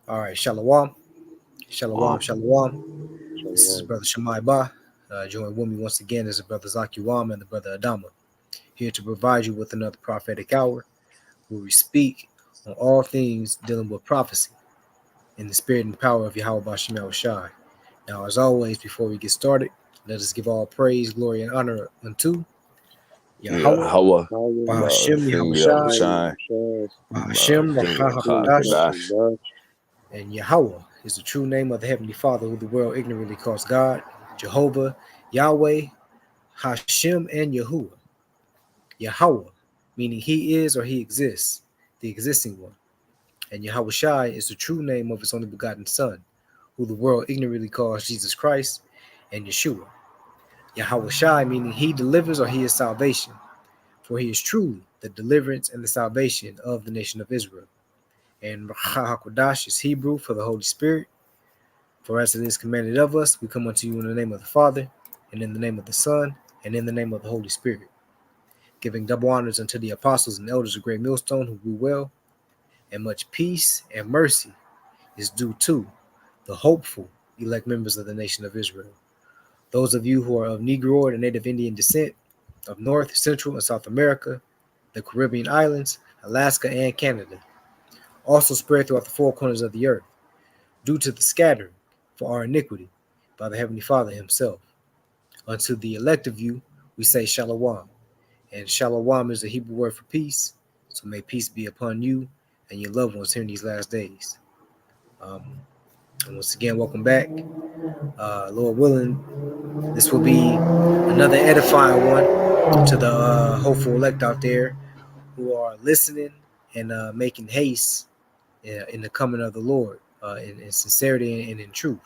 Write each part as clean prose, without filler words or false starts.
All right, Shalom. Shalom, Wow. Shalom. This is Shalom. Brother Shemai Ba. Joined with me once again is the Brother Zakiwam and the Brother Adama, here to provide you with another prophetic hour where we speak on all things dealing with prophecy in the spirit and power of Yahweh Bashim Shai. Now, as always, before we get started, let us give all praise, glory, and honor unto Yeah, Yahweh, Hawa Hallelujah. Bahashim Shem Yahweh Yahweh Shai, Shai, Bahashim Shem Raha Yahweh HaKodash, Kadash. Hallelujah. and Yahweh is the true name of the Heavenly Father, who the world ignorantly calls God, Jehovah, Yahweh, Hashem, and Yahuwah. Yahweh, meaning He is or He exists, the existing one. And Yahweh Shai is the true name of His only begotten Son, who the world ignorantly calls Jesus Christ and Yeshua. Yahweh Shai, meaning He delivers or He is salvation, for He is truly the deliverance and the salvation of the nation of Israel. And Raha HaKodash is Hebrew for the Holy Spirit. For as it is commanded of us, we come unto you in the name of the Father, and in the name of the Son, and in the name of the Holy Spirit, giving double honors unto the apostles and elders of Great Millstone who grew well, and much peace and mercy is due to the hopeful elect members of the nation of Israel. Those of you who are of Negroid and Native Indian descent, of North, Central, and South America, the Caribbean islands, Alaska, and Canada, also spread throughout the four corners of the earth, due to the scattering for our iniquity by the Heavenly Father Himself. Unto the elect of you, we say Shalom. And Shalom is the Hebrew word for peace. So may peace be upon you and your loved ones here in these last days. Um, and once again, welcome back. Lord willing, this will be another edifying one to the hopeful elect out there who are listening and making haste in the coming of the Lord in sincerity and in truth.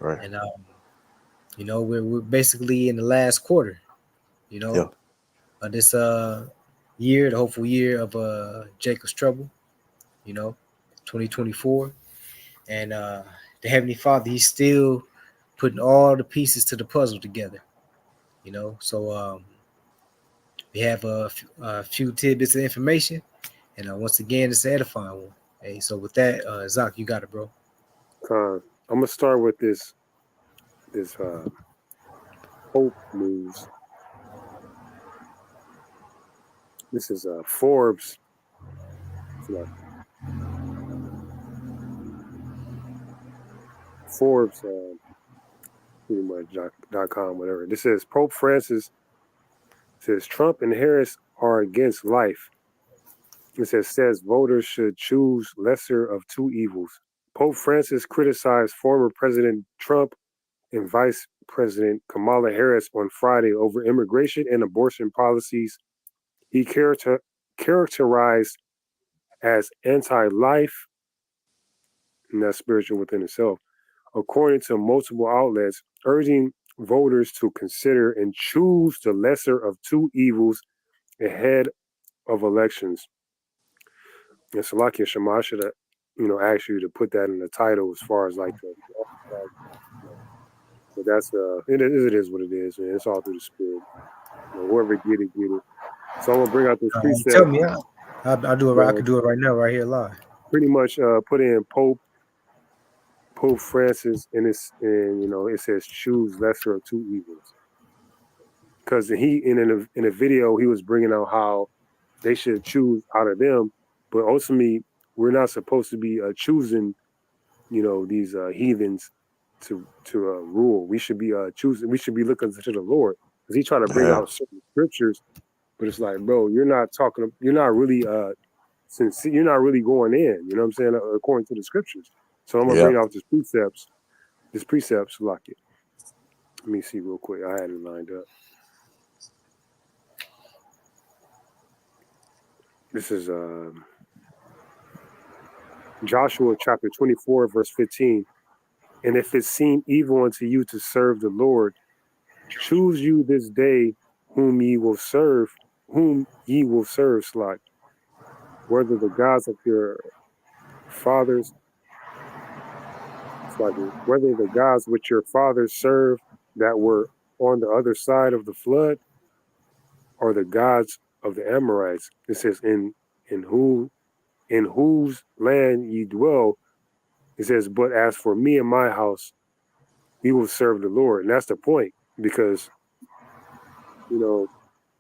Right. And we're basically in the last quarter. You Yeah. know, this year, the hopeful year of Jacob's trouble. 2024, and the Heavenly Father, He's still putting all the pieces to the puzzle together. So we have a few tidbits of information, and once again, it's an edifying one. Hey, so with that, Zach, you got it, bro. I'm gonna start with this hope news. This is Forbes. It's like Forbes, pretty much .com, whatever. This says Pope Francis says Trump and Harris are against life. It says voters should choose lesser of two evils. Pope Francis criticized former President Trump and Vice President Kamala Harris on Friday over immigration and abortion policies he characterized as anti-life, and that's spiritual within itself, according to multiple outlets, urging voters to consider and choose the lesser of two evils ahead of elections. And Salakia Shema should have, asked you to put that in the title as far as like the, but that's it is what it is, man. It's all through the spirit. Whoever get it, get it. So I'm gonna bring out this Tell precept. me, I'll do it right. I could do it right now, right here live. Pretty much put in Pope Francis, and it says choose lesser of two evils. Because he in a video he was bringing out how they should choose out of them, but ultimately we're not supposed to be choosing these heathens to rule. We should be choosing. We should be looking to the Lord, because he tried to bring Yeah. out certain scriptures, but it's like, bro, you're not talking. You're not really sincere. You're not really going in. You know what I'm saying? According to the scriptures. So I'm gonna Yeah. bring out this precepts. This precepts like it. Let me see real quick. I had it lined up. This is Joshua chapter 24, verse 15. And if it seem evil unto you to serve the Lord, choose you this day whom ye will serve, Slot, whether the gods of your fathers, Slot, whether the gods which your fathers served that were on the other side of the flood, or the gods of the Amorites. It says, in who in whose land ye dwell, It says, but as for me and my house, we will serve the Lord. And that's the point, because, you know,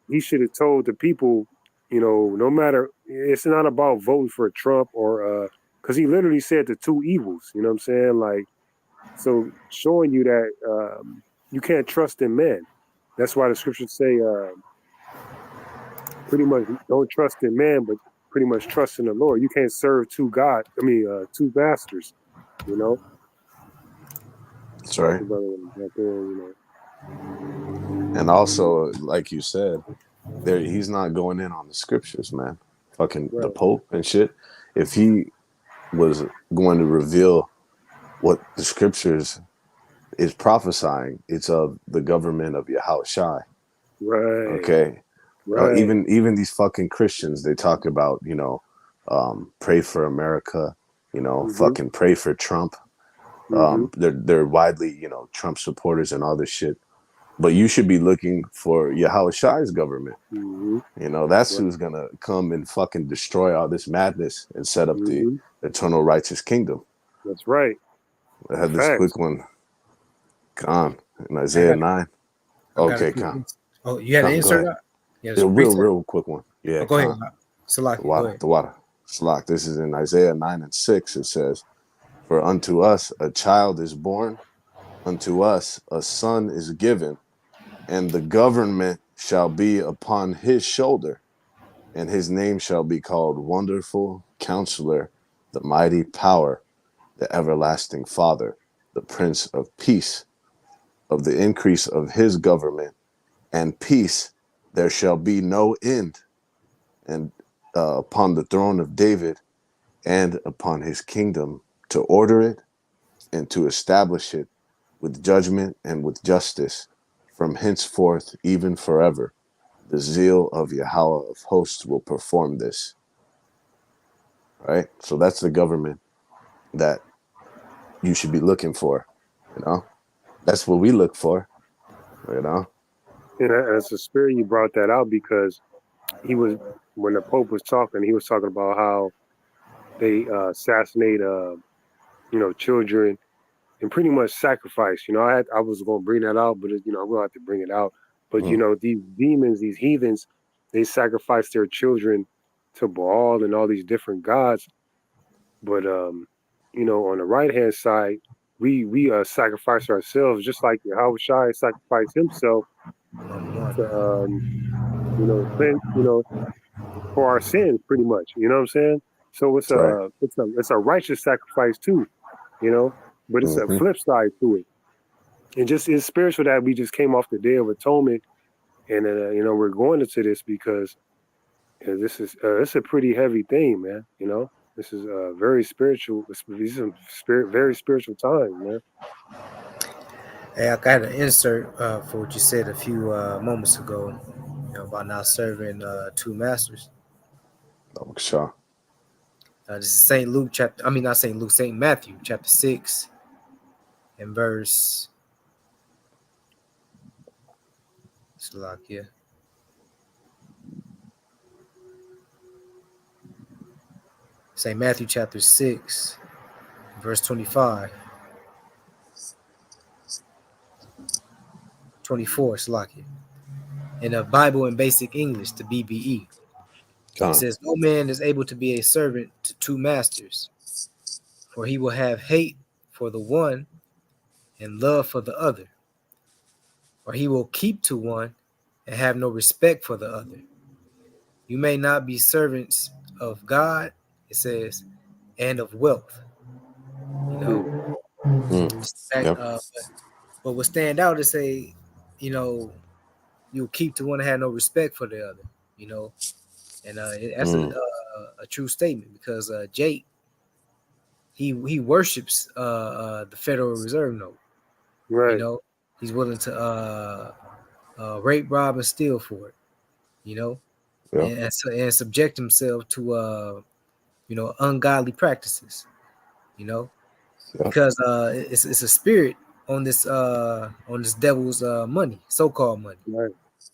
he should have told the people, no matter, it's not about voting for Trump or, because he literally said the two evils, you know what I'm saying? Like, so showing you that you can't trust in men. That's why the scriptures say, pretty much don't trust in man, but pretty much trust in the Lord. You can't serve two masters, you know? That's So if right. the brother want to jump in, And also, like you said, he's not going in on the scriptures, man. Fucking the right, Pope and shit. If he was going to reveal what the scriptures is prophesying, it's of the government of Yahushua. right, Okay. right. Even these fucking Christians, they talk about, pray for America, Mm-hmm, fucking pray for Trump. mm-hmm, They're widely, Trump supporters and all this shit. But you should be looking for Yahushua's government. mm-hmm, That's right, who's gonna come and fucking destroy all this madness and set up the mm-hmm. eternal righteous kingdom. That's right. I had this quick Facts. one, Khan, in I Isaiah got 9. I got a Okay, quick. Khan. Oh, you had an Khan, go insert ahead. out? Yeah, A so real, reset. real quick one. Oh, Yeah, go ahead, Khan. The Salaki. Go water, ahead. the water. Salak. This is in Isaiah 9 and 6. It says, for unto us a child is born, unto us a son is given, and the government shall be upon his shoulder, and his name shall be called Wonderful Counselor, the Mighty Power, the Everlasting Father, the Prince of Peace. Of the increase of his government and peace there shall be no end, and upon the throne of David and upon his kingdom, to order it and to establish it with judgment and with justice from henceforth even forever. The zeal of Yahweh of hosts will perform this. Right? So that's the government that you should be looking for. You know, that's what we look for. You know, And as a spirit, you brought that out because he was, when the Pope was talking, he was talking about how they assassinate, children and pretty much sacrifice. I was going to bring that out, but I'm going to have to bring it out. But mm, these demons, these heathens, they sacrifice their children to Baal and all these different gods. But on the right hand side, we sacrifice ourselves, just like Yahushua sacrificed himself to cleanse, for our sins, pretty much. You know what I'm saying? So it's that's right. a righteous sacrifice too, you know. But it's a Mm-hmm. flip side to it. And just it's spiritual that we just came off the Day of Atonement, and we're going into this because this is it's a pretty heavy thing, man. This is very spiritual. These are very spiritual times, man. Hey, I got an insert for what you said a few moments ago, about not serving two masters. Oh, sure. This is Saint Luke chapter. I mean, not Saint Luke, Saint Matthew chapter 6 and verse. Salakia. Saint Matthew chapter 6, verse 25, 24. Salakia. In the Bible in Basic English, the BBE. It Con. says, "No man is able to be a servant to two masters, for he will have hate for the one and love for the other, or he will keep to one and have no respect for the other. You may not be servants of God," it says, "and of wealth." You Hmm. know, Mm. that, Yep. but what stand out is say, you know, you'll keep to one and have no respect for the other. You know, and that's Mm. a true statement because Jake he worships the Federal Reserve note. You Right, know, he's willing to rape, rob, and steal for it. You know, Yep. and subject himself to ungodly practices. You know, Yep. because it's a spirit on this devil's money, so called money. right,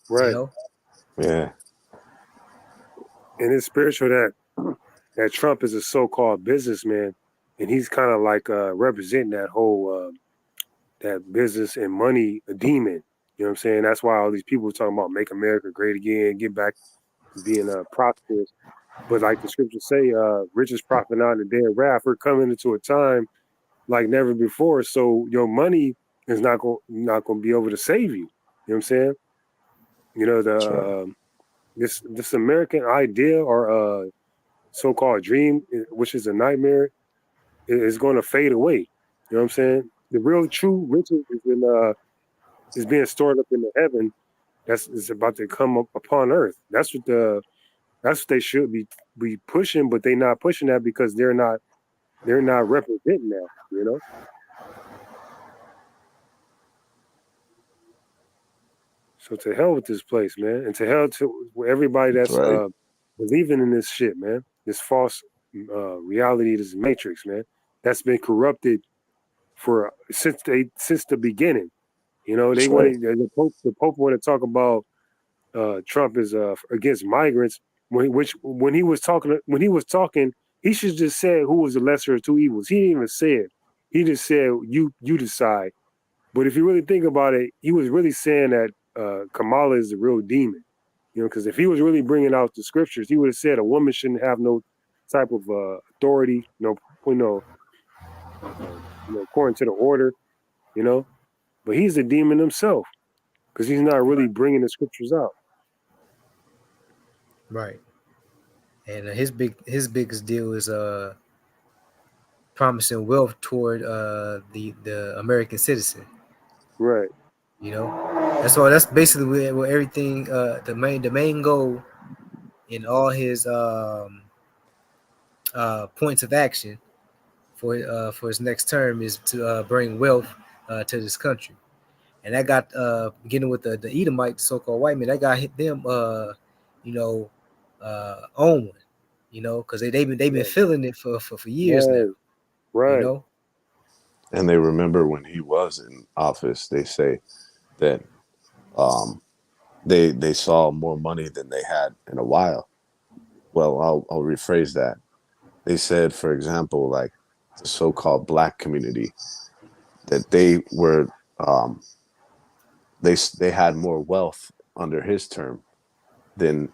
You right. know, Yeah. And it's spiritual that Trump is a so-called businessman and he's kind of like representing that whole that business and money demon. You know what I'm saying? That's why all these people are talking about make America great again, get back to being prosperous. But like the scriptures say, riches profit not in the day of wrath. We're coming into a time like never before. So your money is not going to be able to save you. You know what I'm saying? You know That's right. this American idea or so-called dream, which is a nightmare, is going to fade away. You know what I'm saying? The real true riches is being stored up in the heaven. That's is about to come up upon earth. That's what they should be pushing, but they're not pushing that because they're not representing that. You know. So to hell with this place, man, and to hell to everybody That's that's right. believing in this shit, man. This false reality, this matrix, man, that's been corrupted for since the beginning. You know, they That's right. wanted the Pope want to talk about Trump is against migrants. When he was talking, he should just said who was the lesser of two evils. He didn't even say it. He just said you decide. But if you really think about it, he was really saying that Kamala is the real demon. You know, because if he was really bringing out the scriptures, he would have said a woman shouldn't have no type of authority, you know, according to the order, you know. But he's the demon himself because he's not really bringing the scriptures out. Right. And his biggest deal is promising wealth toward the American citizen. Right. You know, that's basically where everything the main goal in all his points of action for his next term is to bring wealth to this country. And that got beginning with the Edomite, so-called white men, that got hit them you know on one, because they've been Right. feeling it for years now, Right. you Right. know. And they remember when he was in office, they say that um, they saw more money than they had in a while. Well, I'll rephrase that. They said, for example, like the so-called black community, that um, they had more wealth under his term than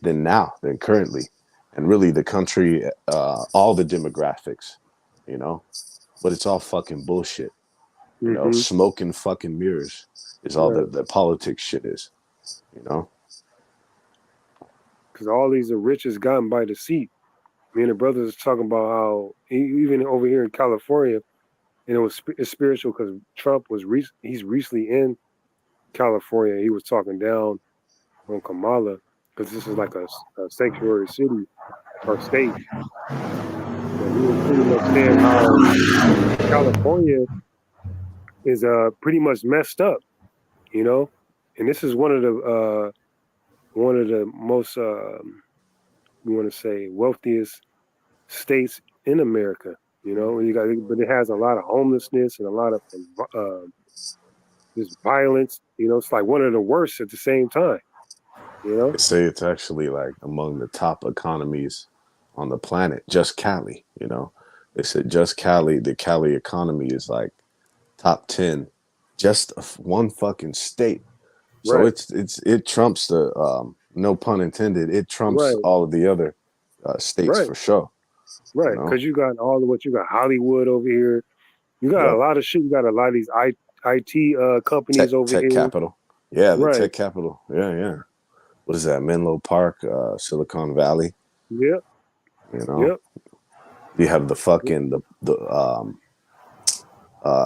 now than currently, and really the country, all the demographics, you know. But it's all fucking bullshit, you know. Mm-hmm. Smoke and fucking mirrors is all Right. the politics shit is, you know. Because all these are riches gotten by deceit. Me and the brothers talking about how even over here in California, and it's spiritual because Trump he's recently in California. He was talking down on Kamala because this is like a sanctuary city or state, and he was pretty much saying how California is pretty much messed up, you know. And this is one of the most we want to say wealthiest states in America. You know, but it has a lot of homelessness and a lot of uh, this violence. You know, it's like one of the worst at the same time. You know, They say it's actually like among the top economies on the planet, just Cali, you know. They said just Cali, the Cali economy is like top 10, just one fucking state. So right, it trumps the no pun intended, it trumps right, all of the other states right, for sure, you right. know. Because you got all of what you got Hollywood over here. You got a Yep. lot of shit. You got a lot of these IT companies over Tech here. capital. Yeah, the Right. tech capital. Yeah, yeah. What is that? Menlo Park, Silicon Valley, Yep. you know. Yep. You have the fucking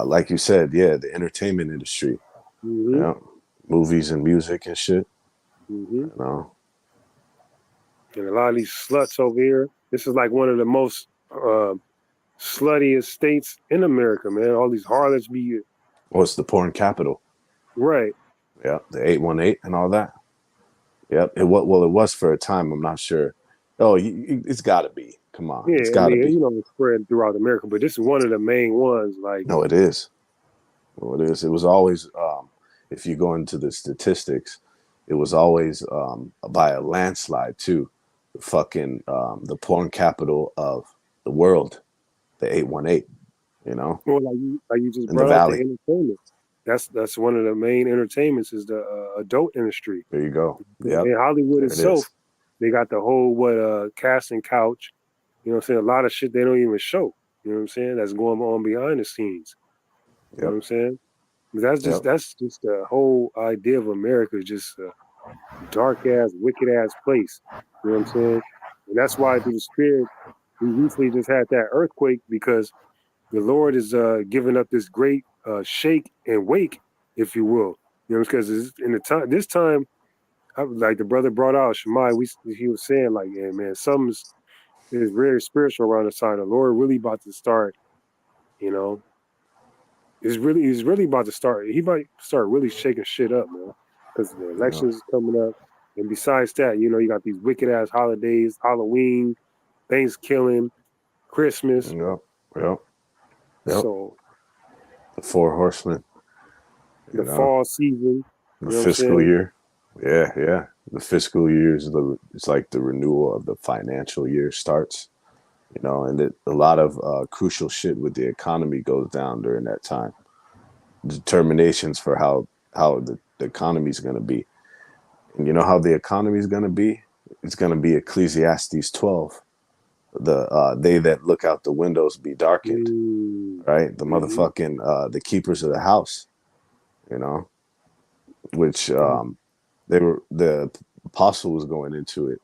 like you said, yeah, the entertainment industry, Mhm. yeah, movies and music and shit, Mhm. you know. And a lot of these sluts over here. This is like one of the most sluttiest states in America, man. All these harlots be What's the porn capital? right. Yeah, the 818 and all that. Yep. Well, it was for a time. I'm not sure. Oh, it's got to be. Come on, it's Yeah, I got to mean, be. it's spread throughout America, but this is one of the main ones. Like, No, it is. Well, it is. It was always. If you go into the statistics, it was always by a landslide too. The fucking the porn capital of the world. the 818, you know, Well, like you just in the brought out the valley. entertainment. That's one of the main entertainments is the adult industry. There you go. Yep, In Hollywood there it itself, is. they got the whole what casting couch. You know what I'm saying? A lot of shit they don't even show. You know what I'm saying? That's going on behind the scenes. You know what Yep, I'm saying? That's just yep, that's just the whole idea of America, just a dark ass, wicked ass place. You know what I'm saying? And that's why through the spirit, we recently just had that earthquake because the Lord is giving up this great shake and wake, if you will. You know, because in the time this time, like the brother brought out Shemai, he was saying like, yeah, man, something's is very spiritual around the sign. The Lord really about to start. You know, he's really about to start. He might start really shaking shit up, man, because the yep, elections is coming up. And besides that, you know, you got these wicked ass holidays, Halloween, Thanksgiving, Christmas. yep, yep, yep. So The four horsemen, you the know, fall season, the you know what I'm fiscal saying? year. Yeah, yeah. The fiscal year is it's like the renewal of the financial year starts, you know, and a lot of crucial shit with the economy goes down during that time. Determinations for how the economy is going to be. And you know how the economy is going to be? It's going to be Ecclesiastes 12. The they that look out the windows be darkened, right? The Mm-hmm. motherfucking the keepers of the house, you know, which they were the apostle was going into it.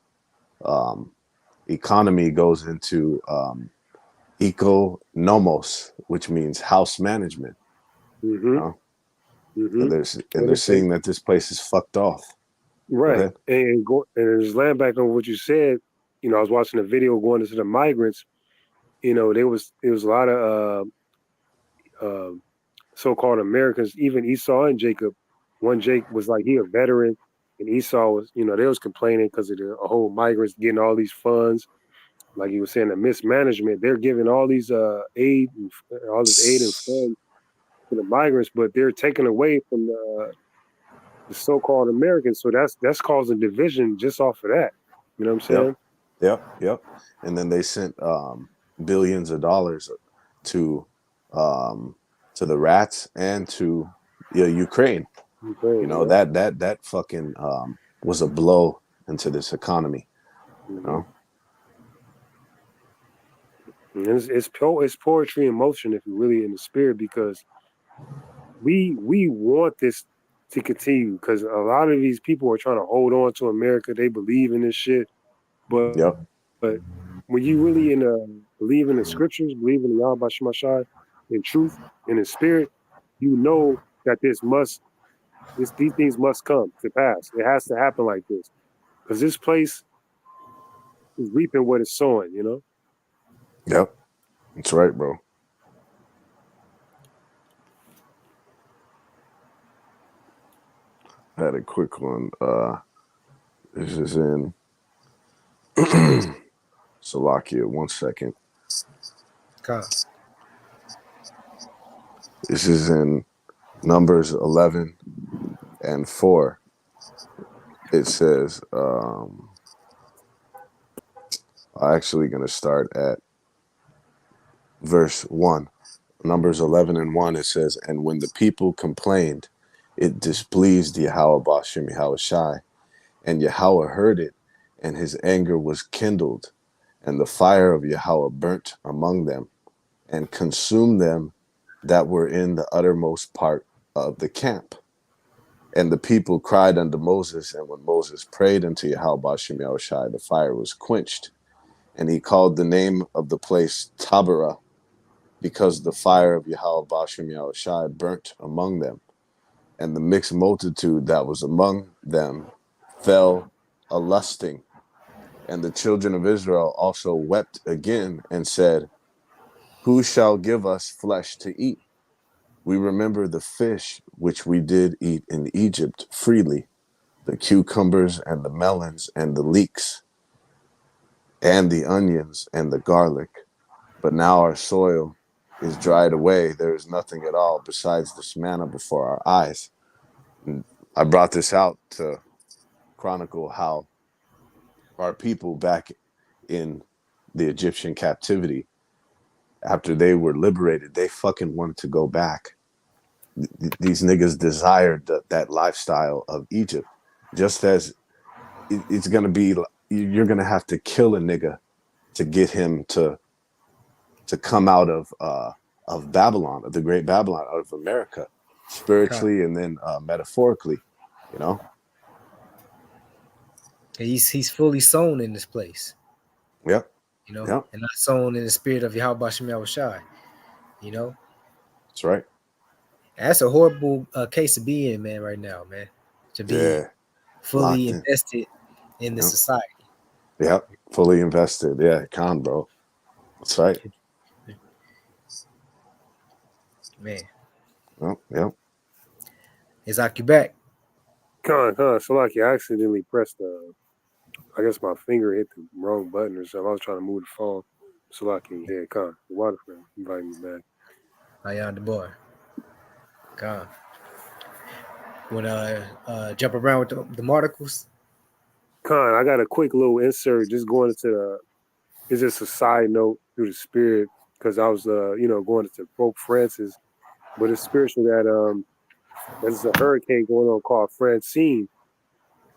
Um, Economy goes into economos, which means house management, you Mm-hmm. know, Mm-hmm. and And they're saying that this place is fucked off. Go right. ahead. And just land back on what you said, you know, I was watching a video going into the migrants. You know, there was a lot of so-called Americans, even Esau and Jacob. One Jake was like he a veteran, and Esau was, you know, they was complaining because of the whole migrants getting all these funds. Like he was saying, the mismanagement. They're giving all these aid, and, all this aid and funds to the migrants, but they're taking away from the so-called Americans. So that's causing division just off of that. You know what I'm Yep, saying? yep. And then they sent billions of dollars to um, to the rats and to Ukraine. You Ukraine, know yeah. that fucking was a blow into this economy. You Mm-hmm. know. And it's poetry in motion if you're really in the spirit because we want this to continue because a lot of these people are trying to hold on to America. They believe in this shit, but Yep. when you really believe in the scriptures, believe in the Yahweh Shemashai, in truth and in spirit, you know that these things must come to pass. It has to happen like this because this place is reaping what it's sowing. You know. Yep. That's right, bro. I had a quick one. This is in Slovakia. 1 second. God. This is in Numbers 11:4. It says, I'm actually going to start at verse 1. Numbers 11:1, it says, and when the people complained, it displeased Yahweh Bashim Yahushai, and Yahweh heard it, and his anger was kindled, and the fire of Yahweh burnt among them, and consumed them that were in the uttermost part of the camp. And the people cried unto Moses, and when Moses prayed unto Yahweh Bashim Yahushai, the fire was quenched. And he called the name of the place Taberah, because the fire of Yahweh Bashim Yahushai burnt among them. And the mixed multitude that was among them fell a lusting. And the children of Israel also wept again and said, who shall give us flesh to eat? We remember the fish which we did eat in Egypt freely, the cucumbers and the melons and the leeks and the onions and the garlic. But now our soil is dried away. There is nothing at all besides this manna before our eyes. And I brought this out to chronicle how our people back in the Egyptian captivity, after they were liberated, they fucking wanted to go back. These niggas desired that lifestyle of Egypt, just as it's gonna be. You're gonna have to kill a nigga to get him to come out of Babylon, of the great Babylon, out of America, God. spiritually and then metaphorically. You know. He's fully sown in this place, Yep. you know, Yep. and not sown in the spirit of Yahweh Shem Shai, you know. That's right. That's a horrible case to be in, man, right now, man. To be Yeah. fully Locked in. invested in the Yep. society. Yep. Fully invested. Yeah. Con, bro. That's right. Man, Yep. Yep. is Aki back? Salaki, I accidentally pressed I guess my finger hit the wrong button or something. I was trying to move the phone. Salaki, yeah, the waterfront invited me back. Ayan the boy. God. Wanna jump around with the articles? I got a quick little insert just going into it's just a side note through the spirit because I was going into Pope Francis, but it's spiritual that there's a hurricane going on called Francine.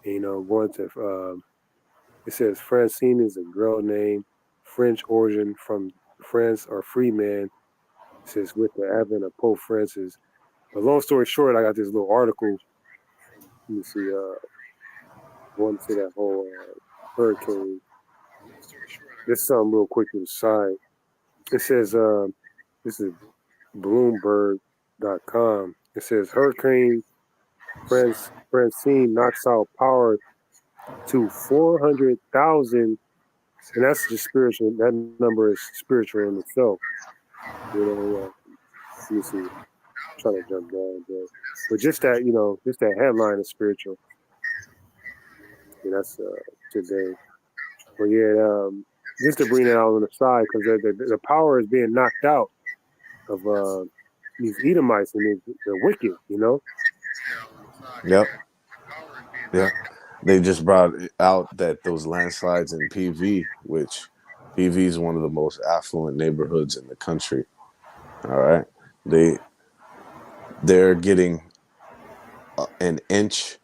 Going to it says Francine is a girl name, French origin from France or free man. It says with the advent of Pope Francis. But long story short, I got this little article. Let me see, going to that whole hurricane. Just something real quick to the side. It says this is Bloomberg.com. It says Hurricane Francine knocks out power to 400,000, and that's just spiritual. That number is spiritual in itself. Let me see. I'm trying to jump down, but just that, just that headline is spiritual. And that's today. But yeah, just to bring that out on the side, because the power is being knocked out of these Edomites and they're wicked. Yep. Yep. They just brought out that those landslides in PV, which PV is one of the most affluent neighborhoods in the country. All right. They they're getting an inch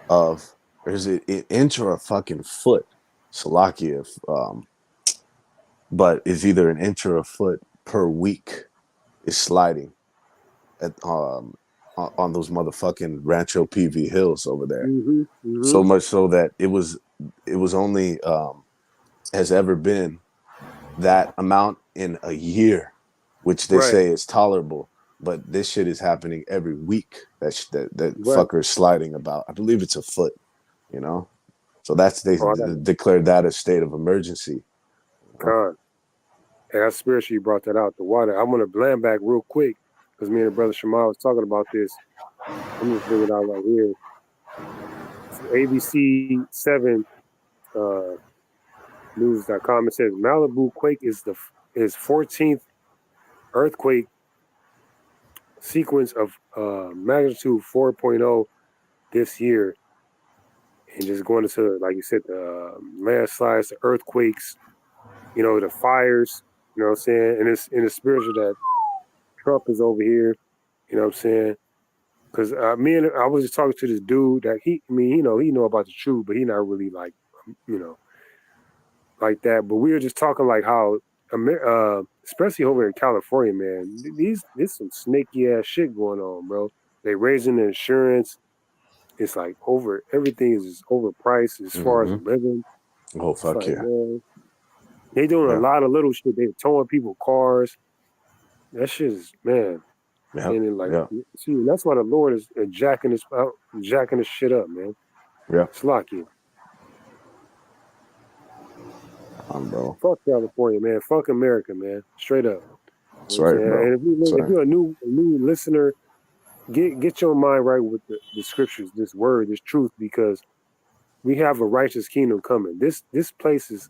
of, or is it an inch or a fucking foot? Salakia, but it's either an inch or a foot per week is sliding at on those motherfucking Rancho PV hills over there. Mm-hmm. Mm-hmm. So much so that it was only has ever been that amount in a year, which they Right. say is tolerable. But this shit is happening every week. That Right. fucker is sliding about. I believe it's a foot. You know, so that's they Oh, I got declared that a state of emergency. You know? con. And that's spiritual. You brought that out the water. I want to blend back real quick because me and the brother Shamal was talking about this. I'm just bring it out right here. ABC 7 uh, news.com. It says Malibu quake is 14th earthquake sequence of magnitude 4.0 this year, and just going into, like you said, the landslides, the earthquakes, the fires. You know what I'm saying? And it's in the spiritual that Trump is over here. You know what I'm saying? Because I was just talking to this dude that he know about the truth, but he not really like, you know, like that. But we were just talking like how, especially over in California, man, there's some snaky ass shit going on, bro. They raising the insurance. It's like everything is just overpriced as far as Mm-hmm. living. Oh It's fuck like, yeah. man, they doing a Yeah. lot of little shit. They towing people cars. That shit is, man. Yep. And then like, Yep. see, that's why the Lord is jacking this shit up, man. Yep. It's lucky. Bro. Fuck California, man. Fuck America, man. Straight up. You know what That's I'm right, saying? bro. And if That's if right. you're a new listener, get your mind right with the scriptures, this word, this truth, because we have a righteous kingdom coming. This place is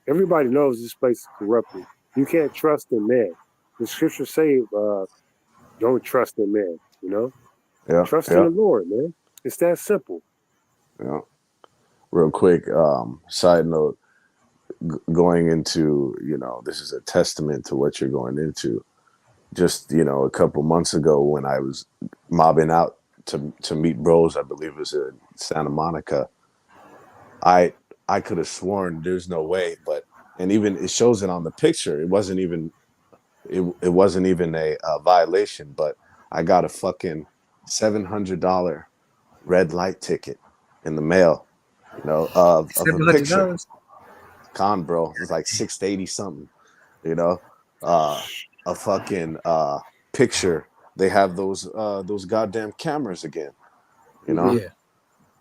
everybody knows this place is corrupted. You can't trust in man. The scriptures say don't trust in man, Yeah. trust in Yeah. the Lord, man. It's that simple. Yeah. Real quick, side note. going into, this is a testament to what you're going into. Just, a couple months ago when I was mobbing out to meet bros, I believe it was in Santa Monica. I could have sworn there's no way, but and even it shows it on the picture. It wasn't even a violation, but I got a fucking $700 red light ticket in the mail, of a Seven hundred picture. dollars. Con, bro, it was like 680 something, you know, uh, a fucking picture. They have those goddamn cameras again, you know. Mm-hmm. Yeah.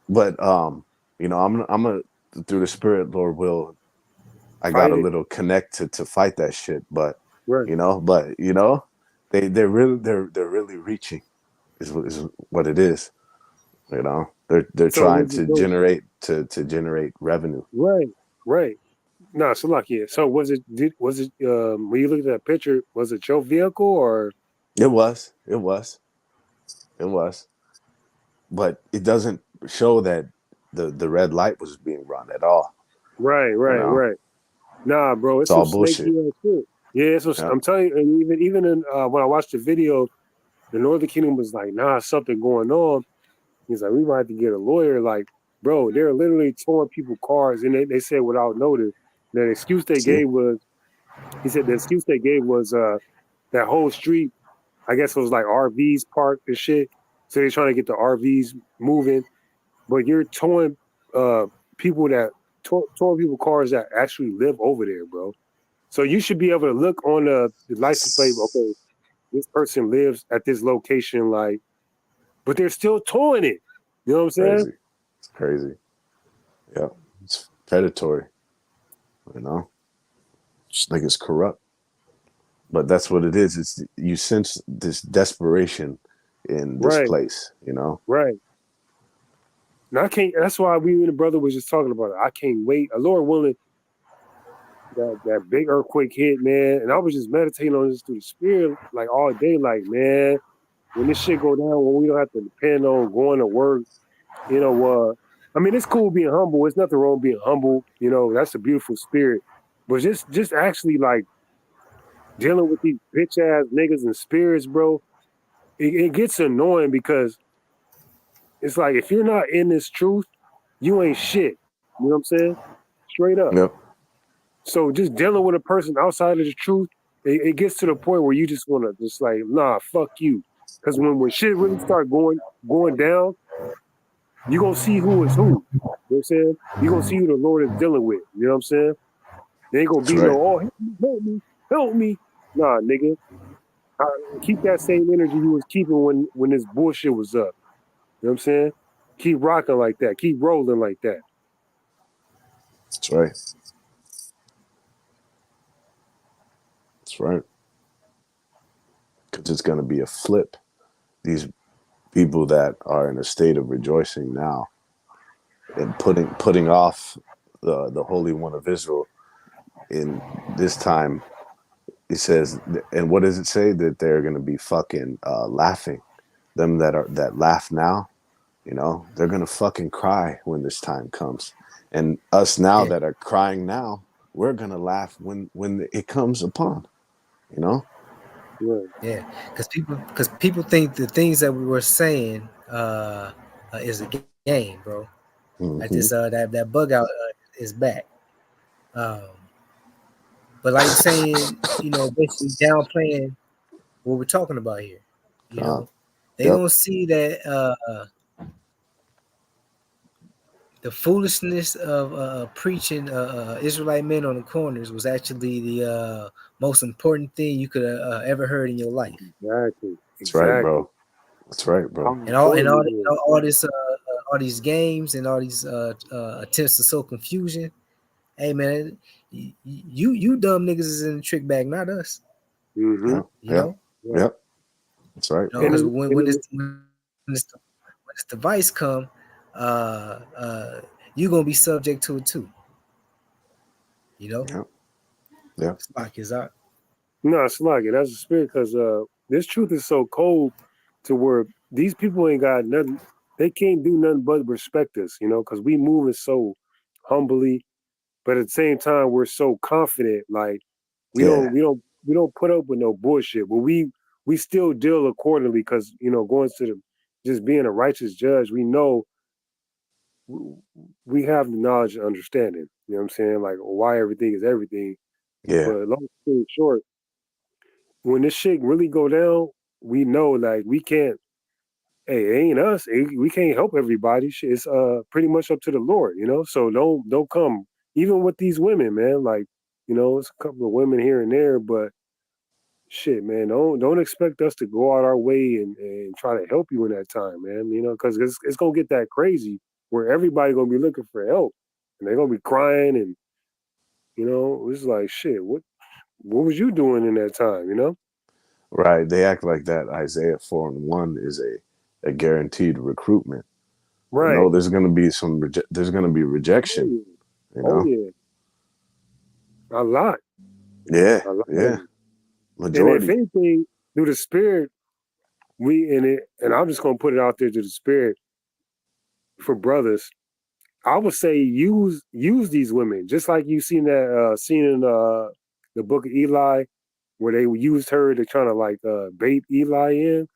But I'm a through the spirit, Lord will. I got Fight a it. little connected to fight that shit, but Right. they're really reaching is what it is. They're So trying was it to those? generate revenue. Right. Right. No, so like yeah. So was it when you looked at that picture, was it your vehicle or It was, but it doesn't show that the red light was being run at all. right, You right, know, right. Nah, bro, it's it's some all snaky bullshit. ass shit. Yeah, it's Yeah. I'm telling you, and even in when I watched the video, the Northern Kingdom was like, nah, something going on. He's like, we might have to get a lawyer. Like, bro, they're literally towing people cars, and they said without notice. The excuse they See, gave was, he said the excuse they gave was that whole street, I guess it was like RVs parked and shit. So they're trying to get the RVs moving, but you're towing uh people that towing people cars that actually live over there, bro. So you should be able to look on the license plate. Okay, it's this person lives at this location, like, but they're still towing it. You know what I'm saying? crazy. It's crazy. Yeah, it's predatory. You know, just like it's corrupt. But that's what it is. It's you sense this desperation in this Right, place. right. And I can't. That's why we and the brother was just talking about it. I can't wait. Lord willing, that big earthquake hit, man. And I was just meditating on this through the spirit, like all day. Like, man, when this shit go down, when we don't have to depend on going to work, you know. I mean, it's cool being humble. It's nothing wrong being humble. You know, that's a beautiful spirit. But just actually like dealing with these bitch ass niggas and spirits, bro. It gets annoying because it's like if you're not in this truth, you ain't shit. You know what I'm saying? Straight up. Yep. So just dealing with a person outside of the truth, it gets to the point where you just want to just like, nah, fuck you. Because when shit really start going down, you gonna see who is who. You know what I'm saying? You gonna see who the Lord is dealing with. You know what I'm saying? They ain't gonna That's be no, right. oh, help me, help me. Nah, nigga. Uh, Keep that same energy you was keeping when this bullshit was up. You know what I'm saying? Keep rocking like that. Keep rolling like that. That's right. That's right. Because it's going to be a flip. These people that are in a state of rejoicing now and putting off the Holy One of Israel in this time. It says, and what does it say? That they're going to be fucking laughing. Them that laugh now, they're going to fucking cry when this time comes. And us now Yeah. that are crying now, we're going to laugh when it comes upon. You know. Right. Yeah. Because people think the things that we were saying is a game, bro. Like this Hmm. that bug out is back. Um, but like you're saying, basically downplaying what we're talking about here. You Uh, know, they yep. don't see that the foolishness of preaching Israelite men on the corners was actually the most important thing you could have ever heard in your life. Exactly. That's right, Exactly. bro. That's right, How bro. important it is. All this all these games and all these attempts to sow confusion. Hey man, you dumb niggas is in the trick bag, not us. Mm-hmm. Yep. You Yep. know, Right. Yep. That's right, And bro. because it, and it, when this device come, you gonna be subject to it too. You know, Yep. Yep. it's like is that. no, it's like it. That's the spirit because this truth is so cold to where these people ain't got nothing. They can't do nothing but respect us, you know, because we moving so humbly. but at the same time, we're so confident. Like we Yeah. don't we don't we don't put up with no bullshit. But we still deal accordingly because going to the just being a righteous judge, we know we have the knowledge and understanding. You know what I'm saying? Like why everything is everything. Yeah. But long story short, when this shit really go down, we know like we can't. Hey, it ain't us. We can't help everybody. Shit, it's pretty much up to the Lord. So don't come. Even with these women, man. Like it's a couple of women here and there, but shit, man. Don't expect us to go out our way and try to help you in that time, man. Because it's gonna get that crazy where everybody gonna be looking for help and they're gonna be crying and it's like shit. What was you doing in that time? Right. They act like that Isaiah 4:1 is a guaranteed recruitment. But no, Right. there's gonna be Oh rejection, yeah. you Oh know? yeah. A lot. Yeah, A lot of yeah. it. And if Majority. anything, through the spirit, we in it, and I'm just gonna put it out there to the spirit for brothers. I would say use these women, just like you seen that scene in the book of Eli, where they used her to try to like bait Eli in.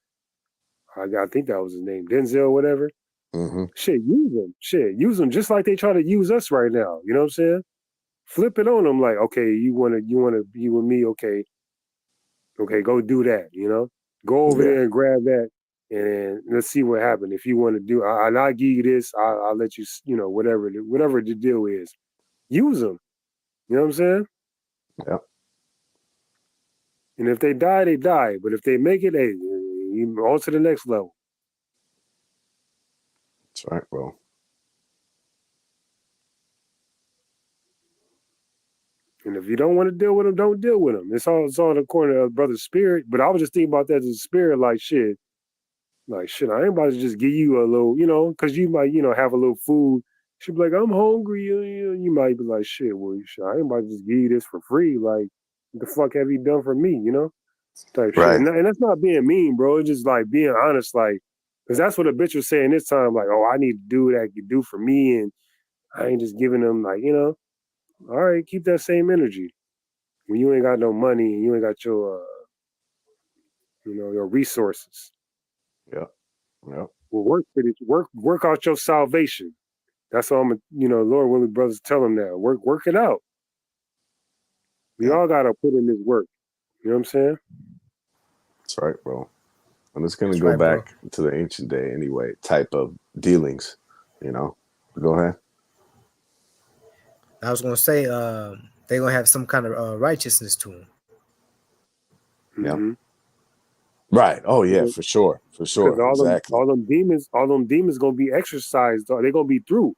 I think that was his name, Denzel, whatever. Hmm. Shit, use them. Shit, use them just like they try to use us right now. You know what I'm saying? Flip it on them, like, okay, you wanna be with me? Okay, okay, go do that. Go over Yeah, there and grab that, and let's see what happens. If you want to do, I'll give you this. I'll let you, whatever the deal is. Use them. You know what I'm saying? yeah. And if they die, they die. But if they make it, hey, on to the next level. That's right, bro. And if you don't want to deal with them, don't deal with them. It's all according to brother's spirit. But I was just thinking about that as a spirit, like shit. Like shit, I ain't about to just give you a little, because you might, have a little food. She'd be like, I'm hungry. You might be like, shit, well, shit, I ain't about to just give you this for free. Like, what the fuck have you done for me? Type shit. Right. And that's not being mean, bro. It's just like being honest, like, because that's what a bitch was saying this time. Like, oh, I need to do that you do for me, and I ain't just giving them like, all right, keep that same energy when you ain't got no money and you ain't got your, your resources. Yeah, yeah. Well, work for it. Work out your salvation. That's all I'm, Lord willing, brothers tell them that. Work it out. We Yeah. all gotta put in this work. You know what I'm saying? That's right, bro. And it's gonna That's go right, bro. back to the ancient day anyway, type of dealings, you know. Go ahead. I was gonna say, they're gonna have some kind of righteousness to them. Yeah. Mm-hmm. Right. Oh yeah, for sure. For Because sure. Exactly. all them demons gonna be exercised. They're gonna be through.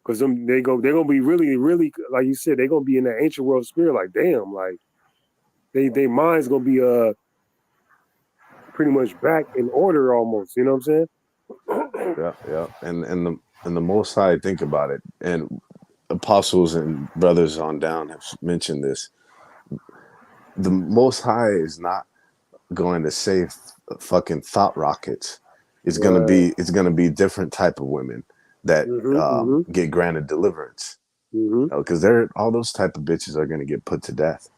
Because they're gonna be really, really, like you said, they're gonna be in that ancient world spirit. Like, damn, like they minds gonna be pretty much back in order almost. You know what I'm saying? Yeah, yeah. And the most high, think about it, and apostles and brothers on down have mentioned this. The most high is not going to save fucking thought rockets. Right. It's gonna be different type of women that Mm-hmm. Mm-hmm. get granted deliverance. Mm-hmm. Because they're all those type of bitches are gonna get put to death.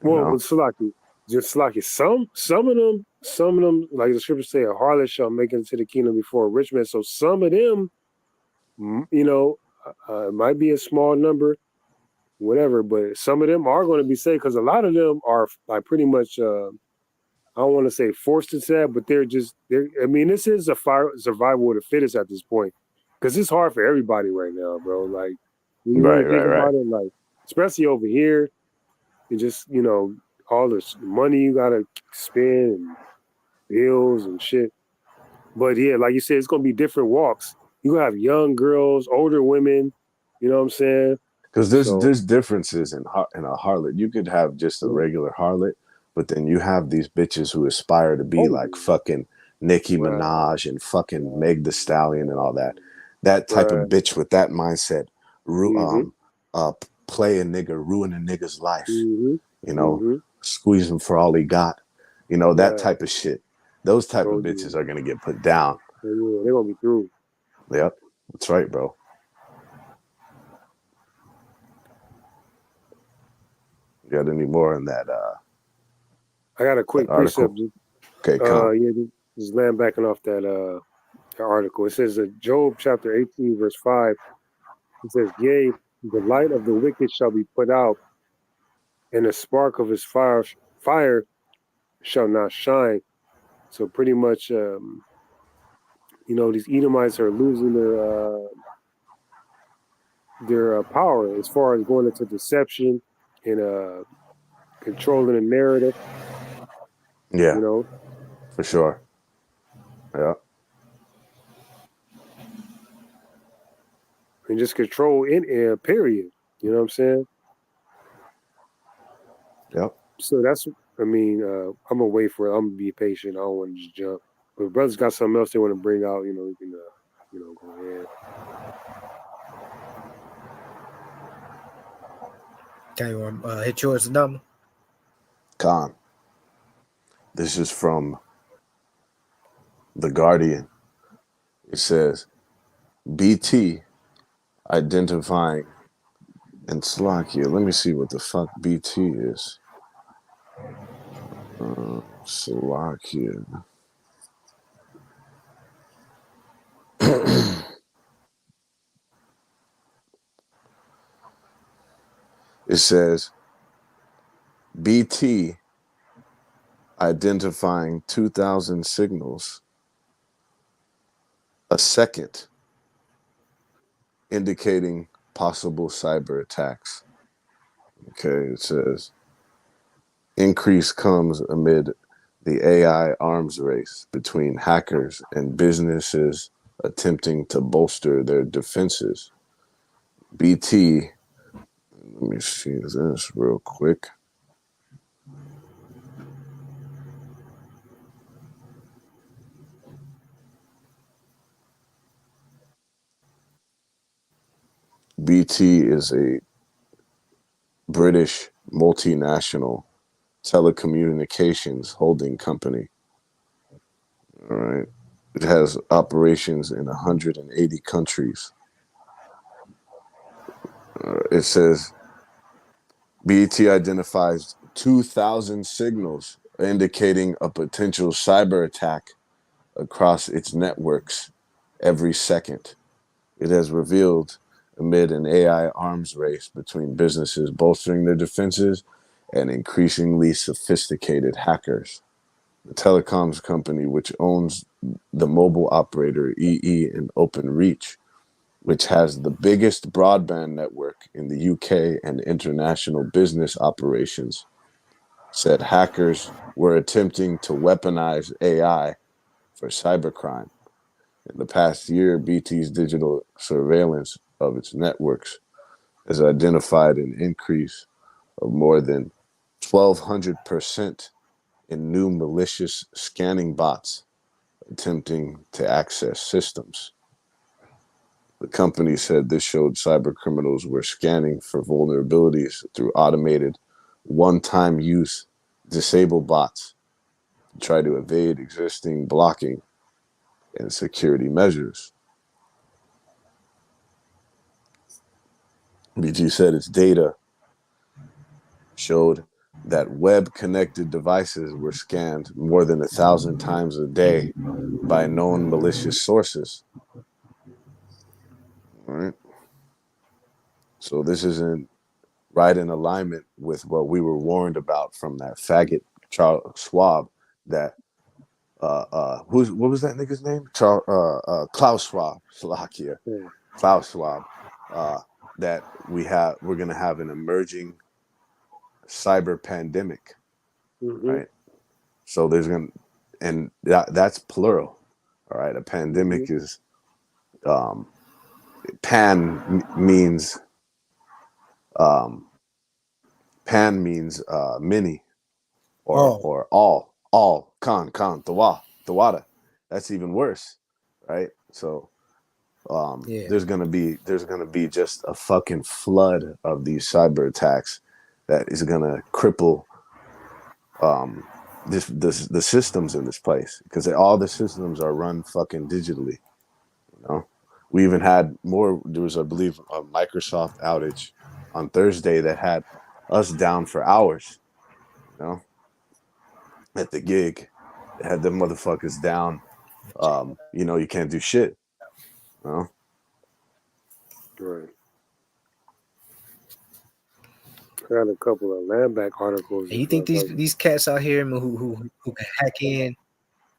You Well, know. but Salaki, just Salaki, some of them, like the scriptures say, a harlot shall make it into the kingdom before a rich man. So some of them, it might be a small number, whatever, but some of them are going to be saved because a lot of them are like pretty much. I don't want to say forced into that, but they're. I mean, this is a survival of the fittest at this point because it's hard for everybody right now, bro. Like when you Right, really right, think right. about it, like especially over here and just all this money you gotta spend and bills and shit. But yeah, like you said, it's gonna be different walks. You have young girls, older women. You know what I'm saying? Because So there's differences in a harlot. You could have just a yeah, regular harlot, but then you have these bitches who aspire to be oh like yeah, fucking Nicki right, Minaj and fucking right, Meg the Stallion and all that. That type of right. bitch with that mindset, Mm-hmm. play a nigga, ruin a nigga's life. Mm-hmm. You know, Mm-hmm. squeeze him for all he got. You know that Right. type of shit. Those type of Oh bitches yeah. are gonna get put down. Oh yeah. They're gonna be through. Yep, that's right, bro. got any more in I got a that quick precept. article? Okay, con. Yeah, just land backing off that article. It says that Job chapter 18 verse 5. It says, "Yea, the light of the wicked shall be put out, and the spark of his fire shall not shine." So pretty much, these Edomites are losing their power as far as going into deception and controlling the narrative. Yeah, You know, for sure. Yeah, and just control in air. Period. You know what I'm saying? yep. So that's. I mean, I'm gonna wait for it. I'm gonna be patient. I don't want to just jump. But if brothers got something else they want to bring out, we can, go ahead. Okay, well, hit yours the number. Con. This is from The Guardian. It says BT identifying and Slovakia. Let me see what the fuck BT is. Slovakia. It says BT identifying 2,000 signals a second, indicating possible cyber attacks. Okay, it says increase comes amid the AI arms race between hackers and businesses attempting to bolster their defenses. BT, let me see this real quick. BT is a British multinational telecommunications holding company. All right. It has operations in 180 countries. It says BT identifies 2,000 signals indicating a potential cyber attack across its networks every second. It has revealed amid an AI arms race between businesses bolstering their defenses and increasingly sophisticated hackers. The telecoms company, which owns the mobile operator EE and OpenReach, which has the biggest broadband network in the UK and international business operations, said hackers were attempting to weaponize AI for cybercrime. In the past year, BT's digital surveillance of its networks has identified an increase of more than 1,200% in new malicious scanning bots attempting to access systems. The company said this showed cyber criminals were scanning for vulnerabilities through automated, one time use disabled bots to try to evade existing blocking and security measures. BT said its data showed that web connected devices were scanned more than 1,000 times a day by known malicious sources. All right. So this isn't right in alignment with what we were warned about from that faggot Charles Schwab. That what was that nigga's name? Klaus Schwab, Slovakia, Yeah. Klaus Schwab. Uh, that we're gonna have an emerging cyber pandemic, Mm-hmm. right? So there's gonna, and that's plural. All right, a Mm-hmm. pandemic is um, means um, pan means many Oh, or all con tawada. That's even worse, right? So yeah. there's gonna be just a fucking flood of these cyber attacks that is gonna cripple um this the systems in this place because all the systems are run fucking digitally. You know, we even had more. There was, I believe, a Microsoft outage on Thursday that had us down for hours, you know, at the gig. They had them motherfuckers down. You can't do shit. You know? Right. I got a couple of land back articles And if you think these cats out here who can hack in